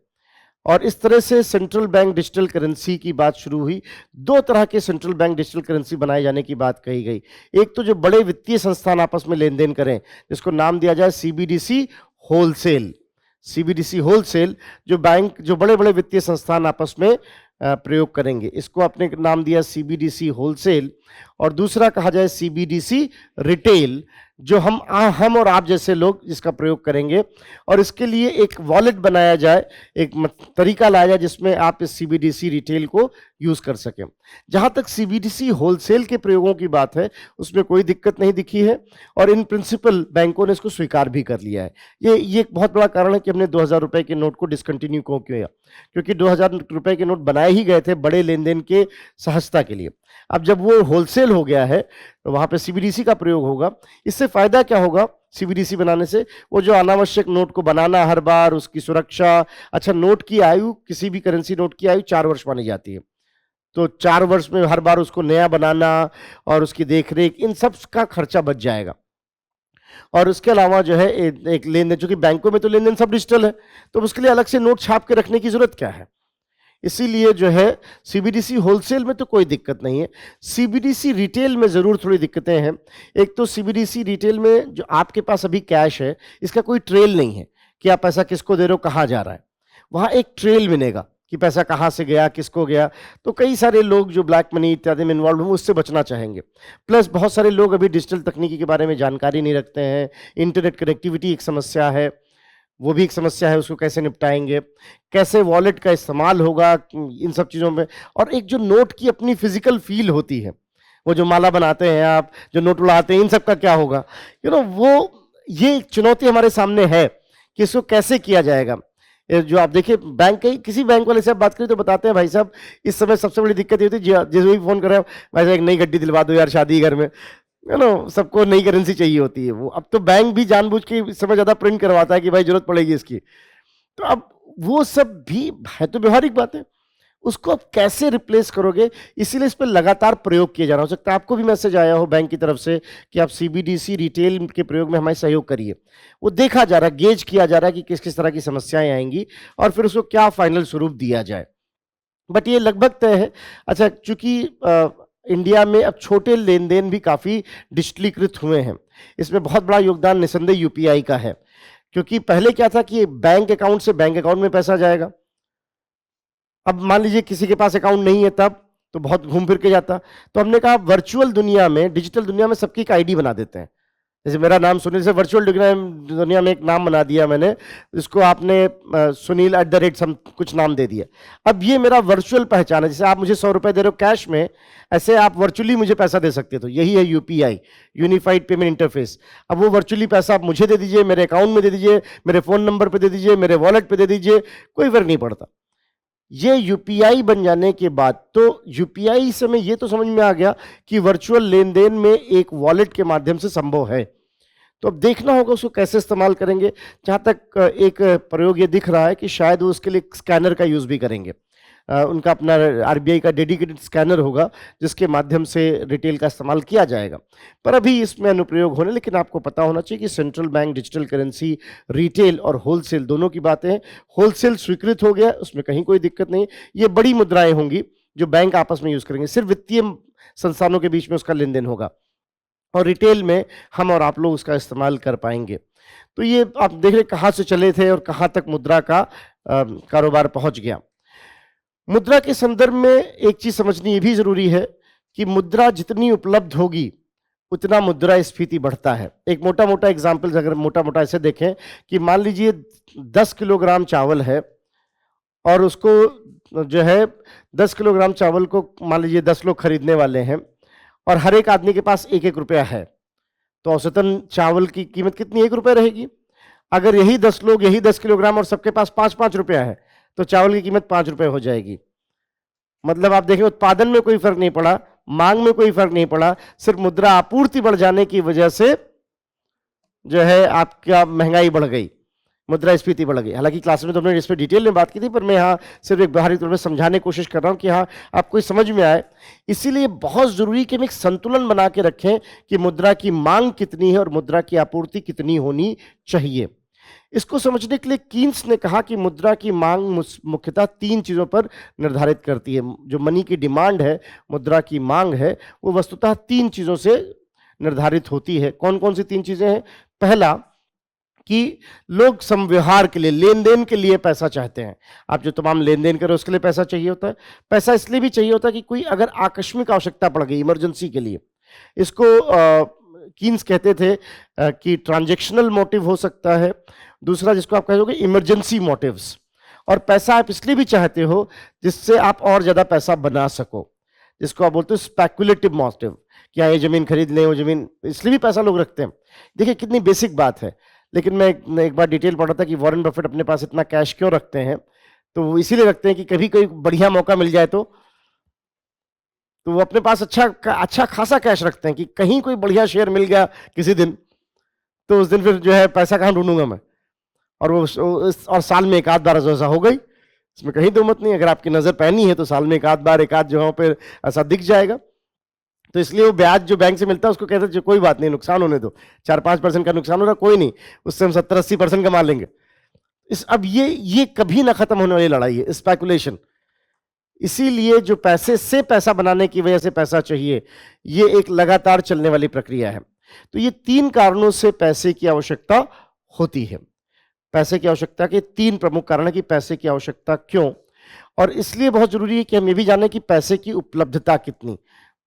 और इस तरह से सेंट्रल बैंक डिजिटल करेंसी की बात शुरू हुई। दो तरह के सेंट्रल बैंक डिजिटल करेंसी बनाए जाने की बात कही गई। एक तो जो बड़े वित्तीय संस्थान आपस में लेन देन करें, जिसको नाम दिया जाए CBDC होलसेल। CBDC होलसेल, जो बैंक, जो बड़े बड़े वित्तीय संस्थान आपस में प्रयोग करेंगे, इसको आपने नाम दिया CBDC होलसेल। और दूसरा कहा जाए CBDC रिटेल, जो हम और आप जैसे लोग इसका प्रयोग करेंगे। और इसके लिए एक वॉलेट बनाया जाए, एक तरीका लाया जाए जिसमें आप इस CBDC रिटेल को यूज कर सकें। जहां तक CBDC होलसेल के प्रयोगों की बात है, उसमें कोई दिक्कत नहीं दिखी है, और इन प्रिंसिपल बैंकों ने इसको स्वीकार भी कर लिया है। ये एक बहुत बड़ा कारण है कि हमने 2000 रुपए के नोट को डिसकंटिन्यू क्यों किया, क्योंकि 2000 रुपए के नोट बनाए ही गए थे बड़े लेन देन के सहजता के लिए। अब जब वो होलसेल हो गया है तो वहां पे CBDC का प्रयोग होगा। इससे फायदा क्या होगा CBDC बनाने से? वो जो अनावश्यक नोट को बनाना हर बार, उसकी सुरक्षा। अच्छा, नोट की आयु, किसी भी करेंसी नोट की आयु 4 वर्ष मानी जाती है, तो 4 वर्ष में हर बार उसको नया बनाना और उसकी देखरेख, इन सब का खर्चा बच जाएगा। और उसके अलावा जो है एक लेन देन, चूंकि बैंकों में तो लेन देन सब डिजिटल है, तो उसके लिए अलग से नोट छाप के रखने की जरूरत क्या है। इसीलिए जो है CBDC होलसेल में तो कोई दिक्कत नहीं है। CBDC रिटेल में जरूर थोड़ी दिक्कतें हैं। एक तो CBDC रिटेल में जो आपके पास अभी कैश है, इसका कोई ट्रेल नहीं है कि आप पैसा किसको दे रहे हो, कहाँ जा रहा है। वहां एक ट्रेल मिलेगा कि पैसा कहाँ से गया, किसको गया। तो कई सारे लोग जो ब्लैक मनी इत्यादि में इन्वॉल्व हैं, उससे बचना चाहेंगे। प्लस बहुत सारे लोग अभी डिजिटल तकनीकी के बारे में जानकारी नहीं रखते हैं, इंटरनेट कनेक्टिविटी एक समस्या है। वो भी एक समस्या है, उसको कैसे निपटाएंगे, कैसे वॉलेट का इस्तेमाल होगा इन सब चीज़ों में, और एक जो नोट की अपनी फिजिकल फील होती है, वो जो माला बनाते हैं आप, जो नोट उड़ाते हैं, इन सब का क्या होगा, वो ये एक चुनौती हमारे सामने है कि इसको कैसे किया जाएगा। जो आप देखिए बैंक के किसी बैंक वाले से आप बात करें तो बताते हैं भाई साहब इस समय सबसे बड़ी दिक्कत ये होती है, जैसे भी फोन कर रहे हो भाई साहब एक नई गड्डी दिलवा दो यार, शादी घर में, सबको नई करेंसी चाहिए होती है। वो अब तो बैंक भी जानबूझ के इस समय ज्यादा प्रिंट करवाता है कि भाई जरूरत पड़ेगी इसकी। तो अब वो सब भी है तो व्यवहारिक बात है, उसको आप कैसे रिप्लेस करोगे, इसीलिए इस पर लगातार प्रयोग किया जा रहा। हो सकता है आपको भी मैसेज आया हो बैंक की तरफ से कि आप सीबीडीसी रिटेल के प्रयोग में हमारे सहयोग करिए। वो देखा जा रहा है, गेज किया जा रहा है कि किस किस तरह की समस्याएं आएंगी और फिर उसको क्या फाइनल स्वरूप दिया जाए। बट ये लगभग तय है। अच्छा, चूंकि इंडिया में अब छोटे लेन देन भी काफी डिजिटलीकृत हुए हैं, इसमें बहुत बड़ा योगदान निसंदेह यूपीआई का है। क्योंकि पहले क्या था कि बैंक अकाउंट से बैंक अकाउंट में पैसा जाएगा, अब मान लीजिए किसी के पास अकाउंट नहीं है तब तो बहुत घूम फिर के जाता। तो हमने कहा वर्चुअल दुनिया में, डिजिटल दुनिया में सबकी एक आईडी बना देते हैं। जैसे मेरा नाम सुनील से वर्चुअल दुनिया में एक नाम बना दिया मैंने, इसको आपने सुनील @ कुछ नाम दे दिया। अब ये मेरा वर्चुअल पहचान है। जैसे आप मुझे 100 रुपए दे रहे हो कैश में, ऐसे आप वर्चुअली मुझे पैसा दे सकते। तो यही है यूपीआई, यूनिफाइड पेमेंट इंटरफेस। अब वो वर्चुअली पैसा आप मुझे दे दीजिए, मेरे अकाउंट में दे दीजिए, मेरे फोन नंबर पर दे दीजिए, मेरे वॉलेट पर दे दीजिए, कोई फर्क नहीं पड़ता। ये यूपीआई बन जाने के बाद तो यूपीआई से में ये तो समझ में आ गया कि वर्चुअल लेन देन में एक वॉलेट के माध्यम से संभव है। तो अब देखना होगा उसको कैसे इस्तेमाल करेंगे। जहां तक एक प्रयोग ये दिख रहा है कि शायद वो उसके लिए स्कैनर का यूज भी करेंगे। उनका अपना आरबीआई का डेडिकेटेड स्कैनर होगा जिसके माध्यम से रिटेल का इस्तेमाल किया जाएगा। पर अभी इसमें अनुप्रयोग होने, लेकिन आपको पता होना चाहिए कि central bank digital currency retail और होलसेल दोनों की बातें हैं। होलसेल स्वीकृत हो गया, उसमें कहीं कोई दिक्कत नहीं। ये बड़ी मुद्राएं होंगी जो बैंक आपस में यूज करेंगे, सिर्फ वित्तीय संस्थानों के बीच में उसका लेन देन होगा, और रिटेल में हम और आप लोग उसका इस्तेमाल कर पाएंगे। तो ये आप देख रहे कहाँ से चले थे और कहाँ तक मुद्रा का कारोबार पहुंच गया। मुद्रा के संदर्भ में एक चीज समझनी ये भी जरूरी है कि मुद्रा जितनी उपलब्ध होगी उतना मुद्रा स्फीति बढ़ता है। एक मोटा मोटा एग्जाम्पल अगर मोटा मोटा ऐसे देखें कि मान लीजिए 10 किलोग्राम चावल है और उसको जो है 10 किलोग्राम चावल को मान लीजिए 10 लोग खरीदने वाले हैं और हर एक आदमी के पास 1-1 रुपया है, तो औसतन चावल की कीमत कितनी, 1 रुपया रहेगी। अगर यही 10 लोग यही 10 किलोग्राम और सबके पास 5-5 रुपया है तो चावल की कीमत 5 रुपये हो जाएगी। मतलब आप देखें उत्पादन में कोई फर्क नहीं पड़ा, मांग में कोई फर्क नहीं पड़ा, सिर्फ मुद्रा आपूर्ति बढ़ जाने की वजह से जो है आपका महंगाई बढ़ गई, मुद्रास्फीति बढ़ गई। हालांकि क्लास में तो हमने इस पर डिटेल में बात की थी, पर मैं यहाँ सिर्फ एक बाहरी तौर पर समझाने की कोशिश कर रहा हूँ कि हाँ आपको समझ में आए। इसीलिए बहुत जरूरी कि हम एक संतुलन बना के रखें कि मुद्रा की मांग कितनी है और मुद्रा की आपूर्ति कितनी होनी चाहिए। इसको समझने के लिए कीन्स ने कहा कि मुद्रा की मांग मुख्यतः 3 चीजों पर निर्धारित करती है। जो मनी की डिमांड है, मुद्रा की मांग है, वो वस्तुतः 3 चीजों से निर्धारित होती है। कौन कौन सी 3 चीजें हैं? पहला कि लोग समव्यवहार के लिए, लेन देन के लिए पैसा चाहते हैं। आप जो तमाम लेन देन करो उसके लिए पैसा चाहिए होता है। पैसा इसलिए भी चाहिए होता है कि कोई अगर आकस्मिक आवश्यकता पड़ गई, इमरजेंसी के लिए, इसको कीन्स कहते थे कि ट्रांजैक्शनल मोटिव हो सकता है। दूसरा जिसको आप कहोगे इमरजेंसी मोटिव्स, और पैसा आप इसलिए भी चाहते हो जिससे आप और ज्यादा पैसा बना सको, जिसको आप बोलते हो स्पेकुलेटिव मोटिव, कि हाँ ये जमीन खरीद लें, वो जमीन, इसलिए भी पैसा लोग रखते हैं। देखिए कितनी बेसिक बात है, लेकिन मैं एक बार डिटेल पढ़ा था कि वॉरेन बफेट अपने पास इतना कैश क्यों रखते हैं। तो वो इसीलिए रखते हैं कि कभी कोई बढ़िया मौका मिल जाए तो वो अपने पास अच्छा खासा कैश रखते हैं कि कहीं कोई बढ़िया शेयर मिल गया किसी दिन, तो उस दिन फिर जो है पैसा कहाँ ढूंढूंगा मैं, और और साल में 1-8 बार ऐसा हो गई, इसमें कहीं दो मत नहीं। अगर आपकी नजर पैनी है तो साल में 1-8 बार जो पर ऐसा दिख जाएगा। तो इसलिए वो ब्याज जो बैंक से मिलता है उसको कहते हैं कोई बात नहीं, नुकसान होने दो, 4-5% का नुकसान हो रहा, कोई नहीं, उससे हम 70-80% कमा लेंगे। अब ये कभी ना खत्म होने वाली लड़ाई है, स्पेकुलेशन। इसीलिए जो पैसे से पैसा बनाने की वजह से पैसा चाहिए, ये एक लगातार चलने वाली प्रक्रिया है। तो ये 3 कारणों से पैसे की आवश्यकता होती है। पैसे की आवश्यकता के 3 प्रमुख कारण है कि पैसे की आवश्यकता क्यों, और इसलिए बहुत जरूरी है कि हम ये भी जानें कि पैसे की उपलब्धता कितनी,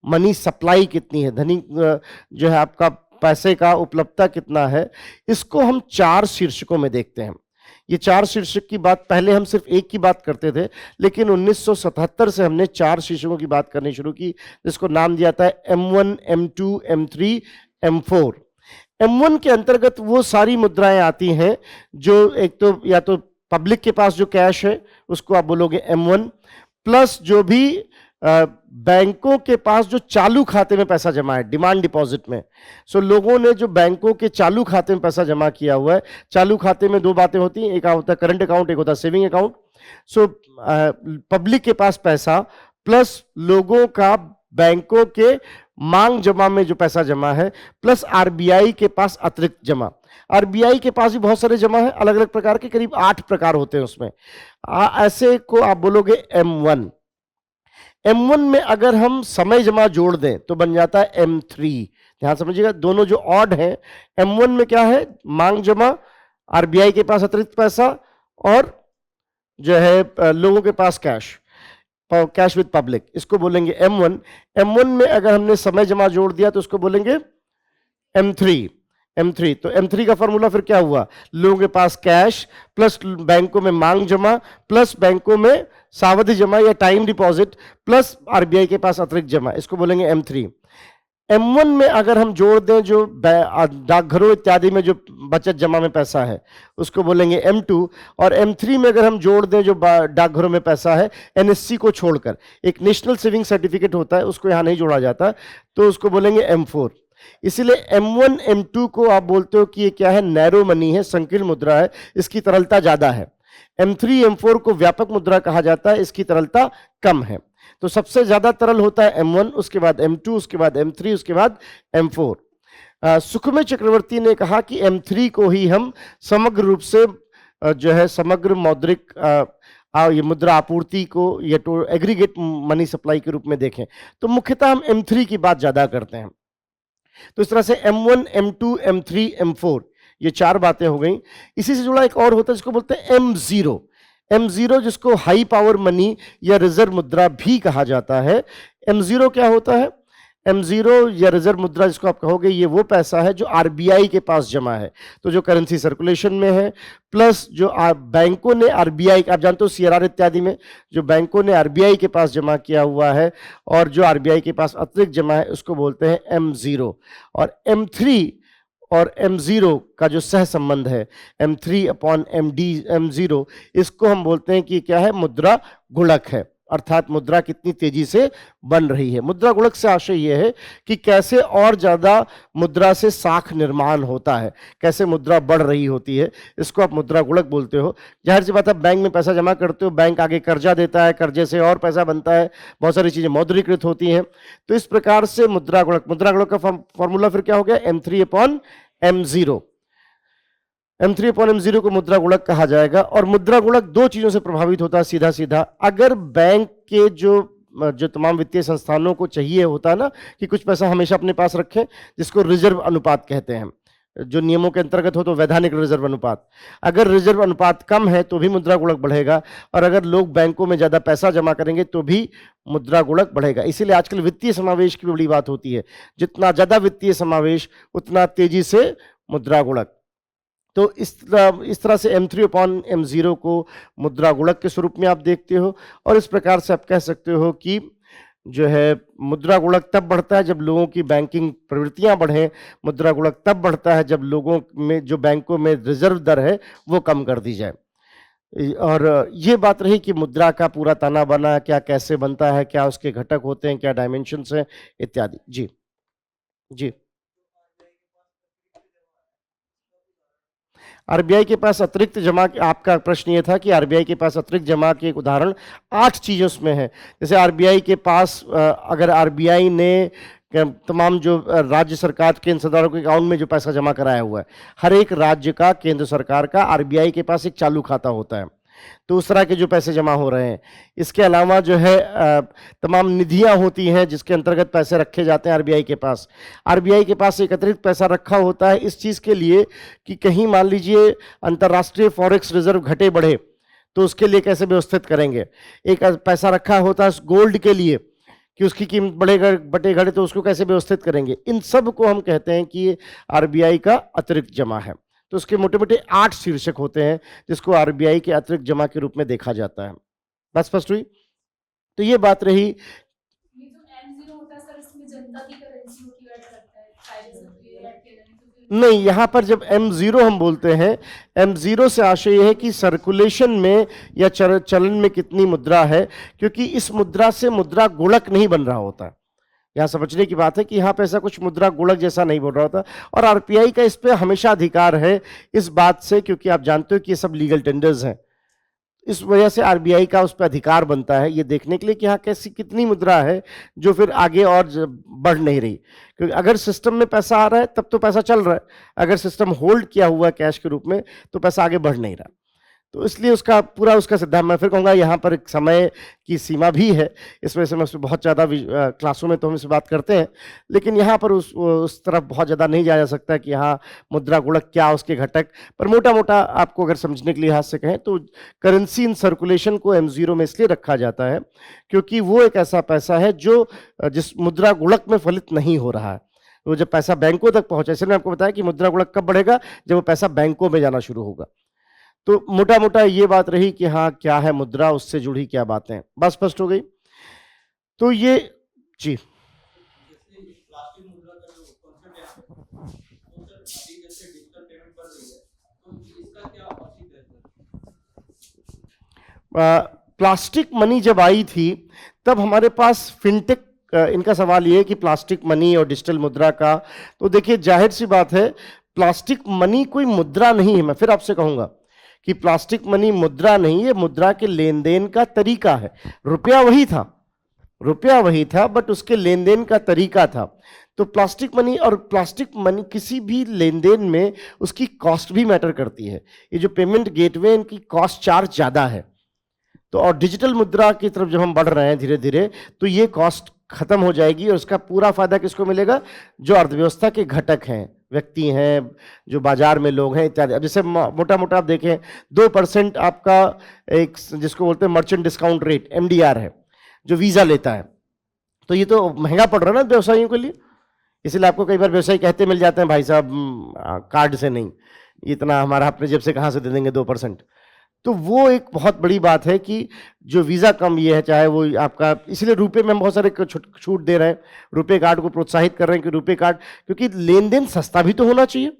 मनी सप्लाई कितनी है, धनी जो है आपका पैसे का उपलब्धता कितना है। इसको हम 4 शीर्षकों में देखते हैं। ये 4 शीर्षक की बात, पहले हम सिर्फ एक की बात करते थे, लेकिन 1977 से हमने 4 शीर्षकों की बात करनी शुरू की, जिसको नाम दिया था M1, M2, M3, M4। M1 के अंतर्गत वो सारी मुद्राएं आती हैं जो एक तो या तो पब्लिक के पास जो कैश है उसको आप बोलोगे M1, प्लस जो भी बैंकों के पास जो चालू खाते में पैसा जमा है, डिमांड डिपॉजिट में। सो लोगों ने जो बैंकों के चालू खाते में पैसा जमा किया हुआ है, चालू खाते में 2 बातें होती हैं, एक होता है करंट अकाउंट, एक होता है सेविंग अकाउंट। सो पब्लिक के पास पैसा प्लस लोगों का बैंकों के मांग जमा में जो पैसा जमा है, प्लस आरबीआई के पास अतिरिक्त जमा। आरबीआई के पास भी बहुत सारे जमा है, अलग अलग प्रकार के, करीब 8 प्रकार होते हैं उसमें। ऐसे को आप बोलोगे M1। M1 में अगर हम समय जमा जोड़ दें तो बन जाता है M3। ध्यान समझिएगा, दोनों जो ऑड है, M1 में क्या है, मांग जमा, आरबीआई के पास अतिरिक्त पैसा, और जो है लोगों के पास कैश विद पब्लिक, इसको बोलेंगे M1। M1 में अगर हमने समय जमा जोड़ दिया तो उसको बोलेंगे M3। तो M3 का फॉर्मूला फिर क्या हुआ, लोगों के पास कैश प्लस बैंकों में मांग जमा प्लस बैंकों में सावधि जमा या टाइम डिपॉजिट प्लस आरबीआई के पास अतिरिक्त जमा, इसको बोलेंगे M3। M1 में अगर हम जोड़ दें जो डाकघरों इत्यादि में जो बचत जमा में पैसा है उसको बोलेंगे M2। और M3 में अगर हम जोड़ दें जो डाकघरों में पैसा है NSC को छोड़कर, एक नेशनल सेविंग सर्टिफिकेट होता है उसको यहां नहीं जोड़ा जाता, तो उसको बोलेंगे M4। इसीलिए M1 M2 को आप बोलते हो कि ये क्या है, नैरो मनी है, संकीर्ण मुद्रा है, इसकी तरलता ज्यादा है। M3 M4 को व्यापक मुद्रा कहा जाता है, इसकी तरलता कम है। तो सबसे ज्यादा तरल होता है M1, उसके बाद M2, उसके बाद M3, उसके बाद M4। सुखमय चक्रवर्ती ने कहा कि M3 को ही हम समग्र रूप से जो है समग्र मौद्रिक ये मुद्रा आपूर्ति को या तो एग्रीगेट मनी सप्लाई के रूप में देखें, तो मुख्यतः हम M3 की बात ज्यादा करते हैं। तो इस तरह से M1, M2, M3, M4 ये 4 बातें हो गई। इसी से जुड़ा एक और होता है जिसको बोलते हैं M0। M0 जिसको हाई पावर मनी या रिजर्व मुद्रा भी कहा जाता है। M0 क्या होता है, M0 या रिजर्व मुद्रा जिसको आप कहोगे, ये वो पैसा है जो आरबीआई के पास जमा है, तो जो करेंसी सर्कुलेशन में है, प्लस जो बैंकों ने आरबीआई, आप जानते हो सीआरआर इत्यादि में जो बैंकों ने आरबीआई के पास जमा किया हुआ है और जो आरबीआई के पास अतिरिक्त जमा है, उसको बोलते हैं M0। और M3 और M0 का जो सह संबंध है M3/M0, इसको हम बोलते हैं कि क्या है, मुद्रा गुणक है, अर्थात मुद्रा कितनी तेजी से बन रही है। मुद्रा गुणक से आशय यह है कि कैसे और ज्यादा मुद्रा से साख निर्माण होता है, कैसे मुद्रा बढ़ रही होती है, इसको आप मुद्रा गुणक बोलते हो। जाहिर सी बात है, बैंक में पैसा जमा करते हो, बैंक आगे कर्जा देता है, कर्जे से और पैसा बनता है, बहुत सारी चीजें मौद्रीकृत होती हैं। तो इस प्रकार से मुद्रा गुणक का फॉर्मूला फिर क्या हो गया, M3/M0। M3/M0 को मुद्रा गुणक कहा जाएगा। और मुद्रा गुणक 2 चीजों से प्रभावित होता है सीधा सीधा। अगर बैंक के जो तमाम वित्तीय संस्थानों को चाहिए होता है ना कि कुछ पैसा हमेशा अपने पास रखें, जिसको रिजर्व अनुपात कहते हैं, जो नियमों के अंतर्गत हो तो वैधानिक रिजर्व अनुपात, अगर रिजर्व अनुपात कम है तो भी मुद्रा गुणक बढ़ेगा, और अगर लोग बैंकों में ज्यादा पैसा जमा करेंगे तो भी मुद्रा गुणक बढ़ेगा। इसीलिए आजकल वित्तीय समावेश की बड़ी बात होती है, जितना ज्यादा वित्तीय समावेश उतना तेजी से मुद्रा गुणक। तो इस तरह से M3/M0 को मुद्रा गुणक के स्वरूप में आप देखते हो। और इस प्रकार से आप कह सकते हो कि जो है मुद्रा गुणक तब बढ़ता है जब लोगों की बैंकिंग प्रवृत्तियां बढ़ें, मुद्रा गुणक तब बढ़ता है जब लोगों में जो बैंकों में रिजर्व दर है वो कम कर दी जाए। और ये बात रही कि मुद्रा का पूरा ताना बाना क्या, कैसे बनता है, क्या उसके घटक होते हैं, क्या डायमेंशंस हैं इत्यादि। जी जी। आरबीआई के पास अतिरिक्त जमा, आपका प्रश्न ये था कि आरबीआई के पास अतिरिक्त जमा के एक उदाहरण 8 चीजें उसमें है। जैसे आरबीआई के पास अगर आरबीआई ने तमाम जो राज्य सरकार केंद्र सरकारों के अकाउंट में जो पैसा जमा कराया हुआ है, हर एक राज्य का, केंद्र सरकार का आरबीआई के पास एक चालू खाता होता है, तो उस तरह के जो पैसे जमा हो रहे हैं। इसके अलावा जो है तमाम निधियां होती हैं जिसके अंतर्गत पैसे रखे जाते हैं आरबीआई के पास। आरबीआई के पास एक अतिरिक्त पैसा रखा होता है इस चीज के लिए कि कहीं मान लीजिए अंतर्राष्ट्रीय फॉरेक्स रिजर्व घटे बढ़े तो उसके लिए कैसे व्यवस्थित करेंगे। एक पैसा रखा होता है गोल्ड के लिए कि उसकी कीमत बढ़ेगा बटे घटे तो उसको कैसे व्यवस्थित करेंगे। इन सब को हम कहते हैं कि ये आरबीआई का अतिरिक्त जमा है। तो उसके मोटे मोटे 8 शीर्षक होते हैं जिसको आरबीआई के अतिरिक्त जमा के रूप में देखा जाता है। बात स्पष्ट हुई? तो ये बात रही। ये जो M0 होता है सर, इसमें जनता की करेंसी होती है ऐसा लगता है, कायदे से तो ये ऐड किया जाए तो फिर नहीं, यहाँ पर जब M0 हम बोलते हैं, M0 से आशय यह है कि सर्कुलेशन में या चलन में कितनी मुद्रा है, क्योंकि इस मुद्रा से मुद्रा गुणक नहीं बन रहा होता। यहाँ समझने की बात है कि यहाँ पे ऐसा कुछ मुद्रा गुणक जैसा नहीं बोल रहा होता, और आरपीआई का इस पे हमेशा अधिकार है इस बात से, क्योंकि आप जानते हो कि ये सब लीगल टेंडर्स हैं। इस वजह से आरबीआई का उस पर अधिकार बनता है ये देखने के लिए कि हाँ कैसी कितनी मुद्रा है जो फिर आगे और बढ़ नहीं रही। क्योंकि अगर सिस्टम में पैसा आ रहा है तब तो पैसा चल रहा है, अगर सिस्टम होल्ड किया हुआ है कैश के रूप में तो पैसा आगे बढ़ नहीं रहा। तो इसलिए उसका पूरा उसका सिद्धांत, मैं फिर कहूँगा यहाँ पर एक समय की सीमा भी है, इस वजह से मैं उसमें बहुत ज़्यादा क्लासों में तो हम इस बात करते हैं, लेकिन यहाँ पर उस तरफ बहुत ज़्यादा नहीं जाया जा सकता कि यहाँ मुद्रा गुणक क्या उसके घटक, पर मोटा मोटा आपको अगर समझने के लिहाज से कहें तो करेंसी इन सर्कुलेशन को M0 में इसलिए रखा जाता है क्योंकि वो एक ऐसा पैसा है जो जिस मुद्रा गुणक में फलित नहीं हो रहा है। वो जब पैसा बैंकों तक पहुंचा, इसलिए मैंने आपको बताया कि मुद्रा गुणक कब बढ़ेगा, जब वो पैसा बैंकों में जाना शुरू होगा। तो मोटा मोटा ये बात रही कि हाँ क्या है मुद्रा, उससे जुड़ी क्या बातें, बस स्पष्ट हो गई। तो ये जी जैसे प्लास्टिक मुद्रा का जो कॉन्सेप्ट है, तो सर अभी जैसे डिजिटल पेमेंट बढ़ रही है, तो इसका क्या औचित्य है सर? प्लास्टिक मनी जब आई थी तब हमारे पास फिनटेक, इनका सवाल ये है कि प्लास्टिक मनी और डिजिटल मुद्रा का, तो देखिए जाहिर सी बात है प्लास्टिक मनी कोई मुद्रा नहीं है। मैं फिर आपसे कहूंगा कि प्लास्टिक मनी मुद्रा नहीं है, मुद्रा के लेन देन का तरीका है। रुपया वही था बट उसके लेन देन का तरीका था। तो प्लास्टिक मनी किसी भी लेन देन में उसकी कॉस्ट भी मैटर करती है। ये जो पेमेंट गेटवे, इनकी कॉस्ट चार्ज ज़्यादा है। तो और डिजिटल मुद्रा की तरफ जब हम बढ़ रहे हैं धीरे धीरे, तो ये कॉस्ट खत्म हो जाएगी और उसका पूरा फायदा किसको मिलेगा? जो अर्थव्यवस्था के घटक हैं, व्यक्ति हैं, जो बाजार में लोग हैं इत्यादि। अब जैसे मोटा मोटा आप देखें 2% आपका एक जिसको बोलते हैं मर्चेंट डिस्काउंट रेट MDR है जो वीज़ा लेता है, तो ये तो महंगा पड़ रहा है ना व्यवसायियों के लिए। इसलिए आपको कई बार व्यवसायी कहते मिल जाते हैं भाई साहब कार्ड से नहीं, इतना हमारा अपने जेब से कहाँ से दे देंगे 2%। तो वो एक बहुत बड़ी बात है कि जो वीज़ा कम ये है, चाहे वो आपका, इसलिए रुपए में हम बहुत सारे छूट दे रहे हैं, रुपए कार्ड को प्रोत्साहित कर रहे हैं कि रुपए कार्ड, क्योंकि लेन देन सस्ता भी तो होना चाहिए।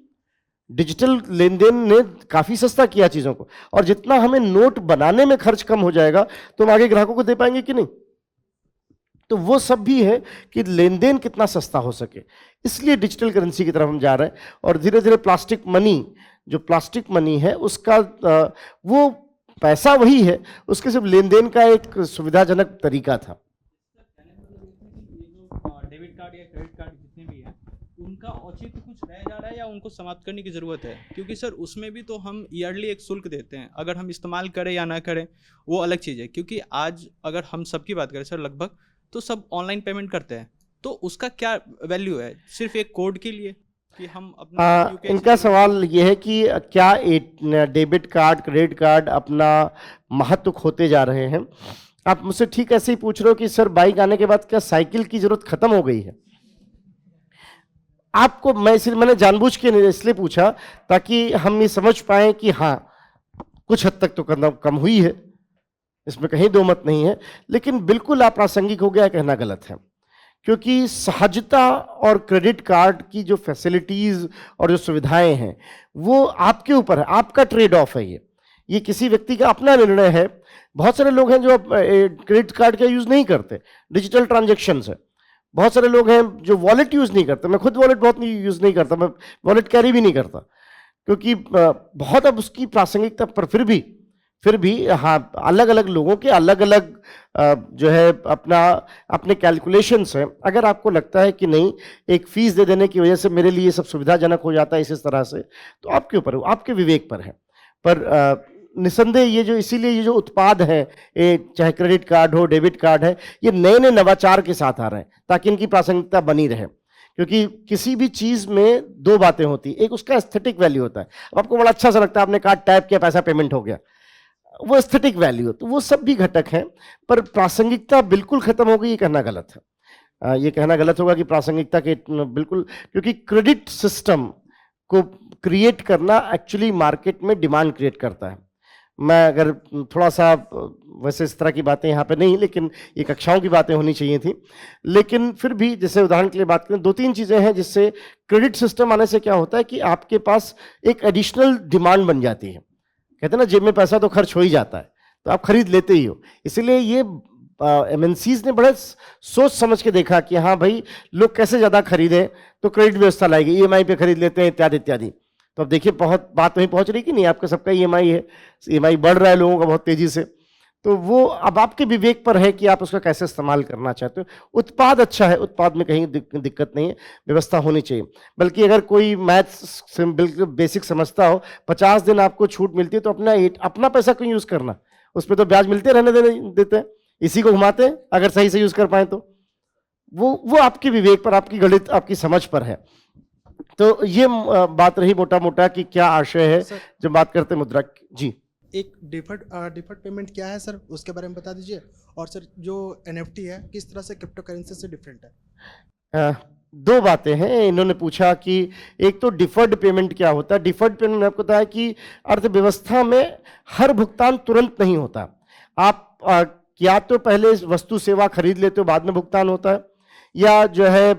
डिजिटल लेन देन ने काफ़ी सस्ता किया चीज़ों को, और जितना हमें नोट बनाने में खर्च कम हो जाएगा तो हम आगे ग्राहकों को दे पाएंगे कि नहीं। तो वो सब भी है कि लेन देन कितना सस्ता हो सके, इसलिए डिजिटल करेंसी की तरफ हम जा रहे हैं। और धीरे धीरे प्लास्टिक मनी है उसका वो पैसा वही है, उसके सिर्फ लेन देन का एक सुविधाजनक तरीका था। डेबिट कार्ड या क्रेडिट कार्ड जितने भी हैं, उनका औचित्य कुछ रह जा रहा है या उनको समाप्त करने की ज़रूरत है? क्योंकि सर उसमें भी तो हम ईयरली एक शुल्क देते हैं, अगर हम इस्तेमाल करें या ना करें वो अलग चीज़ है। क्योंकि आज अगर हम सबकी बात करें सर, लगभग तो सब ऑनलाइन पेमेंट करते हैं, तो उसका क्या वैल्यू है सिर्फ एक कोड के लिए कि हम अपना इनका सवाल ये है कि क्या डेबिट कार्ड क्रेडिट कार्ड अपना महत्व खोते जा रहे हैं। आप मुझसे ठीक ऐसे ही पूछ रहे हो कि सर बाइक आने के बाद क्या साइकिल की जरूरत खत्म हो गई है? आपको मैंने जानबूझ के इसलिए पूछा ताकि हम ये समझ पाए कि हाँ कुछ हद तक तो कम हुई है, इसमें कहीं दो मत नहीं है, लेकिन बिल्कुल अप्रासंगिक हो गया कहना गलत है। क्योंकि सहजता और क्रेडिट कार्ड की जो फैसिलिटीज और जो सुविधाएं हैं वो आपके ऊपर है, आपका ट्रेड ऑफ है। ये किसी व्यक्ति का अपना निर्णय है। बहुत सारे लोग हैं जो क्रेडिट कार्ड का यूज नहीं करते, डिजिटल ट्रांजैक्शंस है। बहुत सारे लोग हैं जो वॉलेट यूज नहीं करते, मैं खुद वॉलेट बहुत यूज नहीं करता, मैं वॉलेट कैरी भी नहीं करता क्योंकि बहुत अब उसकी प्रासंगिकता, पर फिर भी हाँ अलग अलग लोगों के अलग अलग जो है अपने कैलकुलेशंस हैं। अगर आपको लगता है कि नहीं एक फीस दे देने की वजह से मेरे लिए सब सुविधाजनक हो जाता है इस तरह से, तो आपके ऊपर, आपके विवेक पर है। पर निसंदेह इसीलिए ये जो उत्पाद हैं, चाहे क्रेडिट कार्ड हो डेबिट कार्ड है, ये नए नए नवाचार के साथ आ रहे हैं ताकि इनकी प्रासंगिकता बनी रहे। क्योंकि किसी भी चीज में दो बातें होती, एक उसका एस्थेटिक वैल्यू होता है। अब आपको बड़ा अच्छा सा लगता है, आपने कार्ड टैप किया पैसा पेमेंट हो गया, वो एस्थेटिक वैल्यू, तो वो सब भी घटक हैं। पर प्रासंगिकता बिल्कुल खत्म हो गई ये कहना गलत है। ये कहना गलत होगा कि प्रासंगिकता के बिल्कुल, क्योंकि क्रेडिट सिस्टम को क्रिएट करना एक्चुअली मार्केट में डिमांड क्रिएट करता है। मैं अगर थोड़ा सा वैसे इस तरह की बातें यहाँ पे नहीं, लेकिन ये कक्षाओं की बातें होनी चाहिए थी, लेकिन फिर भी जैसे उदाहरण के लिए बात करें, 2-3 चीज़ें हैं जिससे क्रेडिट सिस्टम आने से क्या होता है कि आपके पास एक एडिशनल डिमांड बन जाती है। कहते हैं ना, जेब में पैसा तो खर्च हो ही जाता है, तो आप खरीद लेते ही हो। इसीलिए ये एमएनसीज ने बड़े सोच समझ के देखा कि हाँ भाई, लोग कैसे ज़्यादा खरीदें, तो क्रेडिट व्यवस्था लाएगी, ईएमआई पे खरीद लेते हैं इत्यादि इत्यादि। तो अब देखिए बहुत बात वहीं पहुंच रही कि नहीं, आपका सबका ईएमआई है, ईएमआई बढ़ रहा है लोगों का बहुत तेजी से। तो वो अब आपके विवेक पर है कि आप उसका कैसे इस्तेमाल करना चाहते हो। उत्पाद अच्छा है, उत्पाद में कहीं दिक्कत नहीं है, व्यवस्था होनी चाहिए। बल्कि अगर कोई मैथ्स बिल्कुल बेसिक समझता हो, 50 दिन आपको छूट मिलती है, तो अपना पैसा क्यों यूज करना, उस पर तो ब्याज मिलते रहने देते हैं, इसी को घुमाते हैं अगर सही से यूज कर पाए तो। वो आपके विवेक पर, आपकी गणित, आपकी समझ पर है। तो ये बात रही मोटा मोटा कि क्या आशय है जब बात करते हैं मुद्रा की। जी, एक डिफर्ड पेमेंट क्या है सर, उसके बारे में बता दीजिए। और सर जो एनएफटी है किस तरह से क्रिप्टो करेंसी से डिफरेंट है? 2 बातें हैं। इन्होंने पूछा कि एक तो डिफर्ड पेमेंट क्या होता है। डिफर्ड पेमेंट आपको पता है कि अर्थव्यवस्था में हर भुगतान तुरंत नहीं होता। आप या तो पहले वस्तु सेवा खरीद लेते हो, बाद में भुगतान होता है, या जो है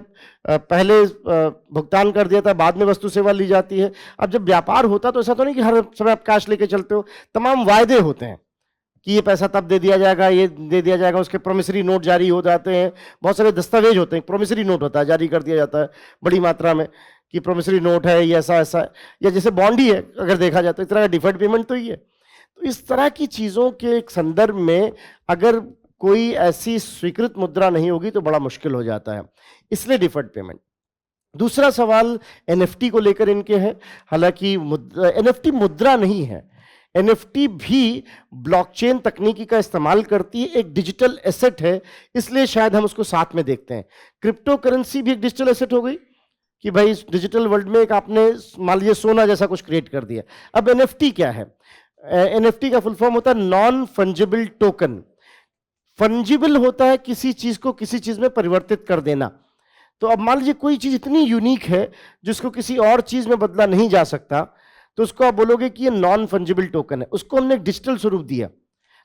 पहले भुगतान कर दिया था, बाद में वस्तु सेवा ली जाती है। अब जब व्यापार होता तो ऐसा तो नहीं कि हर समय आप कैश लेके चलते हो, तमाम वायदे होते हैं कि ये पैसा तब दे दिया जाएगा, ये दे दिया जाएगा, उसके प्रोमिसरी नोट जारी हो जाते हैं, बहुत सारे दस्तावेज होते हैं। प्रोमिसरी नोट होता है, जारी कर दिया जाता है बड़ी मात्रा में कि प्रोमिसरी नोट है, ये ऐसा ऐसा, या जैसे बॉन्ड ही है अगर देखा जाए तो, इस तरह का डिफर्ड पेमेंट तो ही है। तो इस तरह की चीज़ों के संदर्भ में अगर कोई ऐसी स्वीकृत मुद्रा नहीं होगी तो बड़ा मुश्किल हो जाता है, इसलिए डिफर्ड पेमेंट। दूसरा सवाल एनएफटी को लेकर इनके हैं। हालांकि एनएफटी मुद्रा नहीं है, एनएफटी भी ब्लॉकचेन तकनीकी का इस्तेमाल करती है, एक डिजिटल एसेट है, इसलिए शायद हम उसको साथ में देखते हैं। क्रिप्टो करेंसी भी एक डिजिटल एसेट हो गई कि भाई इस डिजिटल वर्ल्ड में एक आपने मान लीजिए सोना जैसा कुछ क्रिएट कर दिया। अब एनएफटी क्या है? एनएफटी का फुल फॉर्म होता है नॉन फंजिबल टोकन। फंजिबल होता है किसी चीज को किसी चीज में परिवर्तित कर देना। तो अब मान लीजिए कोई चीज इतनी यूनिक है जिसको किसी और चीज में बदला नहीं जा सकता, तो उसको आप बोलोगे कि ये नॉन फंजिबल टोकन है, उसको हमने एक डिजिटल स्वरूप दिया।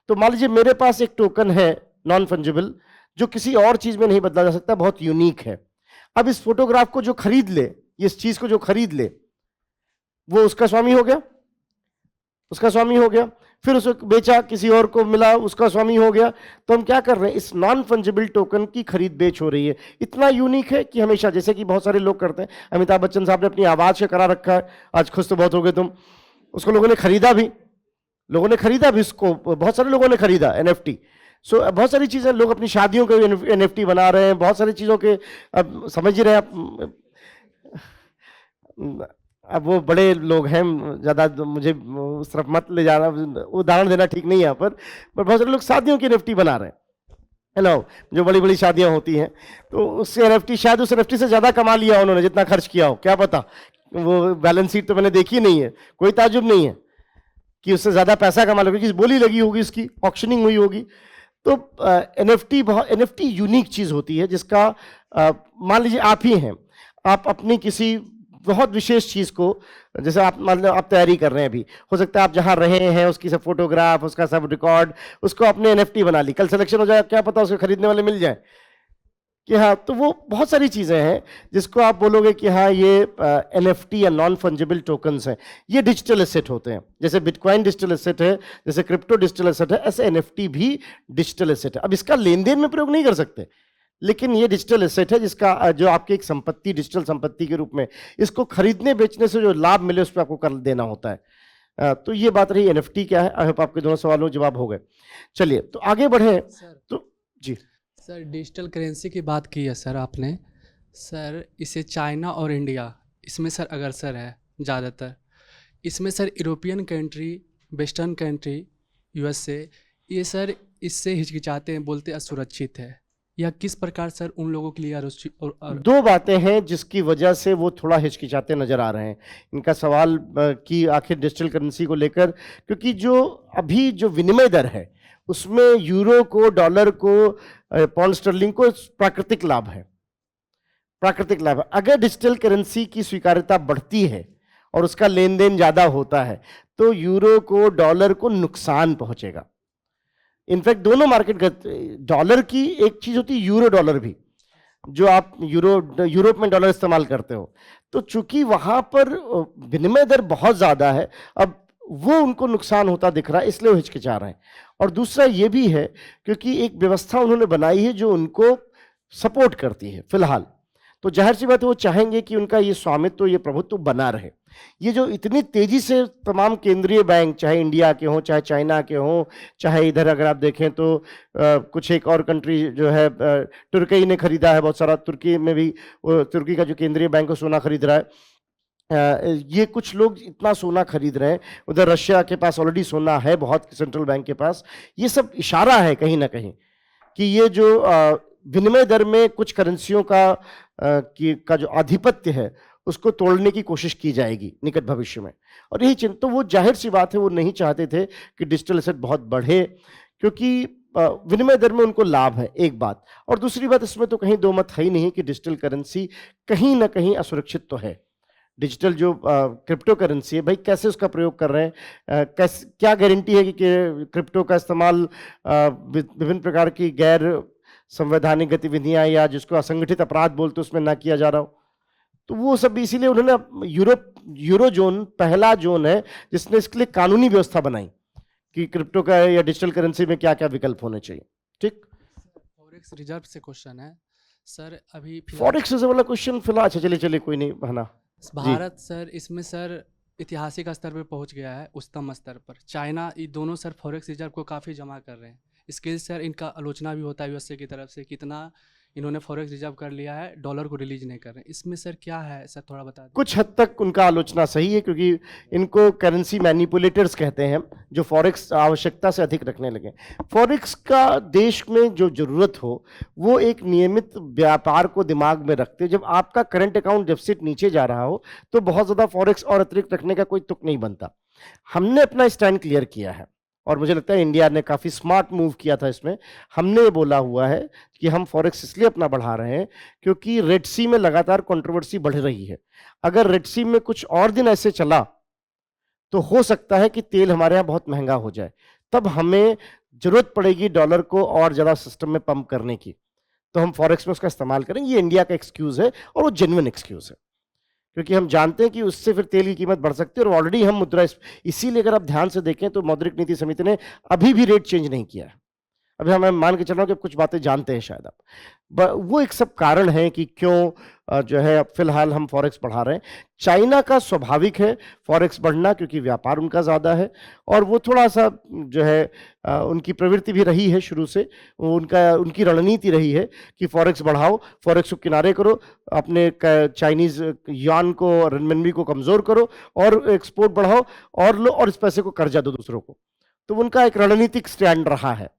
तो मान लीजिए मेरे पास एक टोकन है नॉन फंजिबल जो किसी और चीज में नहीं बदला जा सकता, बहुत यूनिक है। अब इस फोटोग्राफ को जो खरीद ले, इस चीज को जो खरीद ले, वो उसका स्वामी हो गया, उसका स्वामी हो गया। फिर उसको बेचा, किसी और को मिला, उसका स्वामी हो गया। तो हम क्या कर रहे हैं, इस नॉन फंजिबल टोकन की खरीद बेच हो रही है। इतना यूनिक है कि हमेशा, जैसे कि बहुत सारे लोग करते हैं, अमिताभ बच्चन साहब ने अपनी आवाज से करा रखा है, आज खुश तो बहुत हो गए तुम, उसको लोगों ने खरीदा भी, उसको बहुत सारे लोगों ने खरीदा एनएफटी। सो बहुत सारी चीजें लोग अपनी शादियों के एनएफटी बना रहे हैं, बहुत सारी चीजों के, अब समझ ही रहे आप। अब वो बड़े लोग हैं, ज़्यादा मुझे उस तरफ मत ले जाना, उदाहरण देना ठीक नहीं है यहाँ पर बहुत सारे लोग शादियों की एनएफटी बना रहे हैं, है ना, जो बड़ी बड़ी शादियाँ होती हैं। तो उससे एनएफटी, शायद उस एनएफटी से ज़्यादा कमा लिया उन्होंने जितना खर्च किया हो, क्या पता। वो बैलेंस शीट तो मैंने देखी नहीं है, कोई ताजुब नहीं है कि उससे ज़्यादा पैसा कमा लोगे, किसी बोली लगी होगी, उसकी ऑक्शनिंग हुई होगी। तो एनएफटी यूनिक चीज़ होती है जिसका मान लीजिए आप ही हैं, आप अपनी किसी बहुत विशेष चीज को, जैसे आप मतलब आप तैयारी कर रहे हैं अभी, हो सकता है आप जहां रहे हैं उसकी सब फोटोग्राफ, उसका सब रिकॉर्ड, उसको आपने एनएफटी बना ली, कल सिलेक्शन हो जाए, क्या पता उसको खरीदने वाले मिल जाए कि हाँ। तो वो बहुत सारी चीजें हैं जिसको आप बोलोगे कि हाँ ये एनएफटी या नॉन फंजिबल टोकन्स हैं। ये डिजिटल एसेट होते हैं, जैसे बिटकॉइन डिजिटल एसेट है, जैसे क्रिप्टो डिजिटल एसेट है, ऐसे एनएफटी भी डिजिटल एसेट है। अब इसका लेन देन में प्रयोग नहीं कर सकते, लेकिन ये डिजिटल एसेट है जिसका जो आपकी एक संपत्ति, डिजिटल संपत्ति के रूप में, इसको खरीदने बेचने से जो लाभ मिले उस पर आपको कर देना होता है। तो ये बात रही एनएफटी क्या है। आई होप आपके दोनों सवालों के जवाब हो गए। चलिए तो आगे बढ़े। तो जी सर, डिजिटल करेंसी की बात की है सर आपने। सर इसे चाइना और इंडिया, इसमें सर अग्रसर है ज़्यादातर। इसमें sir European country, western country, USA, ये सर इससे हिचकिचाते हैं, बोलते असुरक्षित है। या किस प्रकार सर उन लोगों के लिए दो बातें हैं जिसकी वजह से वो थोड़ा हिचकिचाते नजर आ रहे हैं। इनका सवाल कि आखिर डिजिटल करेंसी को लेकर, क्योंकि जो अभी जो विनिमय दर है उसमें यूरो को, डॉलर को, पाउंड स्टर्लिंग को प्राकृतिक लाभ है, प्राकृतिक लाभ है। अगर डिजिटल करेंसी की स्वीकार्यता बढ़ती है और उसका लेन देन ज़्यादा होता है तो यूरो को डॉलर को नुकसान पहुंचेगा। इनफैक्ट दोनों मार्केट, डॉलर की एक चीज़ होती है यूरो डॉलर भी, जो आप यूरोप में डॉलर इस्तेमाल करते हो, तो चूंकि वहां पर विनिमय दर बहुत ज़्यादा है, अब वो उनको नुकसान होता दिख रहा है, इसलिए वो हिचकिचा रहे हैं। और दूसरा ये भी है क्योंकि एक व्यवस्था उन्होंने बनाई है जो उनको सपोर्ट करती है फिलहाल, तो जाहिर सी बात है वो चाहेंगे कि उनका ये स्वामित्व, ये प्रभुत्व बना रहे। ये जो इतनी तेजी से तमाम केंद्रीय बैंक, चाहे इंडिया के हों, चाहे चाइना के हों, चाहे इधर अगर आप देखें तो कुछ एक और कंट्री जो है तुर्की ने खरीदा है बहुत सारा, तुर्की में भी तुर्की का जो केंद्रीय बैंक है सोना खरीद रहा है। ये कुछ लोग इतना सोना खरीद रहे हैं, उधर रशिया के पास ऑलरेडी सोना है बहुत, सेंट्रल बैंक के पास। ये सब इशारा है कहीं ना कहीं कि ये जो विनिमय दर में कुछ करेंसियों का जो आधिपत्य है उसको तोड़ने की कोशिश की जाएगी निकट भविष्य में। और यही चिंता, तो वो जाहिर सी बात है वो नहीं चाहते थे कि डिजिटल एसेट बहुत बढ़े, क्योंकि विनिमय दर में उनको लाभ है, एक बात। और दूसरी बात, इसमें तो कहीं दो मत है ही नहीं कि डिजिटल करेंसी कहीं ना कहीं असुरक्षित तो है। डिजिटल जो क्रिप्टो करेंसी है, भाई कैसे उसका प्रयोग कर रहे हैं, कैसे, क्या गारंटी है कि क्रिप्टो का इस्तेमाल विभिन्न प्रकार की गैर संवैधानिक गतिविधियां या जिसको असंगठित अपराध बोलते उसमें ना किया जा रहा हो। तो वो सब इसीलिए उन्होंने यूरो जोन पहला जोन है जिसने इसके लिए कानूनी व्यवस्था बनाई कि क्रिप्टो का या डिजिटल करेंसी में क्या क्या विकल्प होने चाहिए। ठीक, फॉरेक्स रिजर्व से क्वेश्चन है सर, अभी फॉरेक्स रिजर्व वाला क्वेश्चन फिलहाल, अच्छा चलिए कोई नहीं बहाना। भारत सर इसमें सर ऐतिहासिक स्तर पर पहुंच गया है, उच्चतम स्तर पर। चाइना, ये दोनों सर फॉरेक्स रिजर्व को काफ़ी जमा कर रहे हैं। इसके लिए सर इनका आलोचना भी होता है यूएसए की तरफ से, कितना इन्होंने फॉरेक्स रिजर्व कर लिया है, डॉलर को रिलीज नहीं कर रहे हैं। इसमें सर क्या है सर, थोड़ा बता दें। कुछ हद तक उनका आलोचना सही है, क्योंकि इनको करेंसी मैनिपुलेटर्स कहते हैं जो फॉरेक्स आवश्यकता से अधिक रखने लगे। फॉरेक्स का देश में जो जरूरत हो वो एक नियमित व्यापार को दिमाग में रखते, जब आपका करंट अकाउंट डेफिसिट नीचे जा रहा हो तो बहुत ज़्यादा फॉरेक्स और अतिरिक्त रखने का कोई तुक नहीं बनता। हमने अपना स्टैंड क्लियर किया है और मुझे लगता है इंडिया ने काफ़ी स्मार्ट मूव किया था इसमें। हमने बोला हुआ है कि हम फॉरेक्स इसलिए अपना बढ़ा रहे हैं क्योंकि रेड सी में लगातार कंट्रोवर्सी बढ़ रही है। अगर रेड सी में कुछ और दिन ऐसे चला तो हो सकता है कि तेल हमारे यहाँ बहुत महंगा हो जाए, तब हमें जरूरत पड़ेगी डॉलर को और ज़्यादा सिस्टम में पंप करने की, तो हम फॉरेक्स में उसका इस्तेमाल करेंगे। ये इंडिया का एक्सक्यूज़ है और वो जेन्युइन एक्सक्यूज़ है, क्योंकि हम जानते हैं कि उससे फिर तेल की कीमत बढ़ सकती है और ऑलरेडी हम मुद्रा, इसीलिए अगर आप ध्यान से देखें तो मौद्रिक नीति समिति ने अभी भी रेट चेंज नहीं किया है। अभी हम मान के चल रहा हूं कि कुछ बातें जानते हैं शायद आप, वो एक सब कारण है कि क्यों जो है फिलहाल हम फॉरेक्स बढ़ा रहे हैं। चाइना का स्वाभाविक है फॉरेक्स बढ़ना, क्योंकि व्यापार उनका ज़्यादा है और वो थोड़ा सा जो है उनकी प्रवृत्ति भी रही है शुरू से, उनकी रणनीति रही है कि फॉरेक्स बढ़ाओ, फॉरेक्स को किनारे करो, अपने चाइनीज युआन को, रेनमिनबी को कमज़ोर करो और एक्सपोर्ट बढ़ाओ और लो और इस पैसे को कर्जा दो दूसरों को। तो उनका एक रणनीतिक स्टैंड रहा है,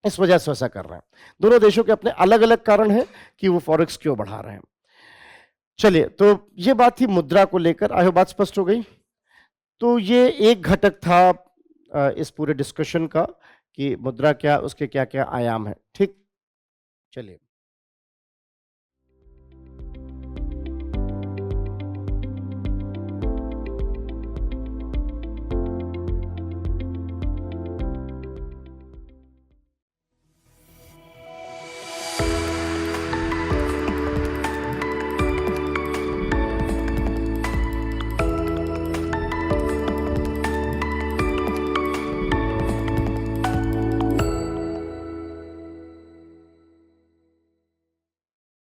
इस वजह से ऐसा कर रहे हैं। दोनों देशों के अपने अलग अलग कारण हैं कि वो फॉरेक्स क्यों बढ़ा रहे हैं। चलिए, तो ये बात थी मुद्रा को लेकर, आई होप बात स्पष्ट हो गई। तो ये एक घटक था इस पूरे डिस्कशन का कि मुद्रा क्या, उसके क्या क्या आयाम है। ठीक, चलिए।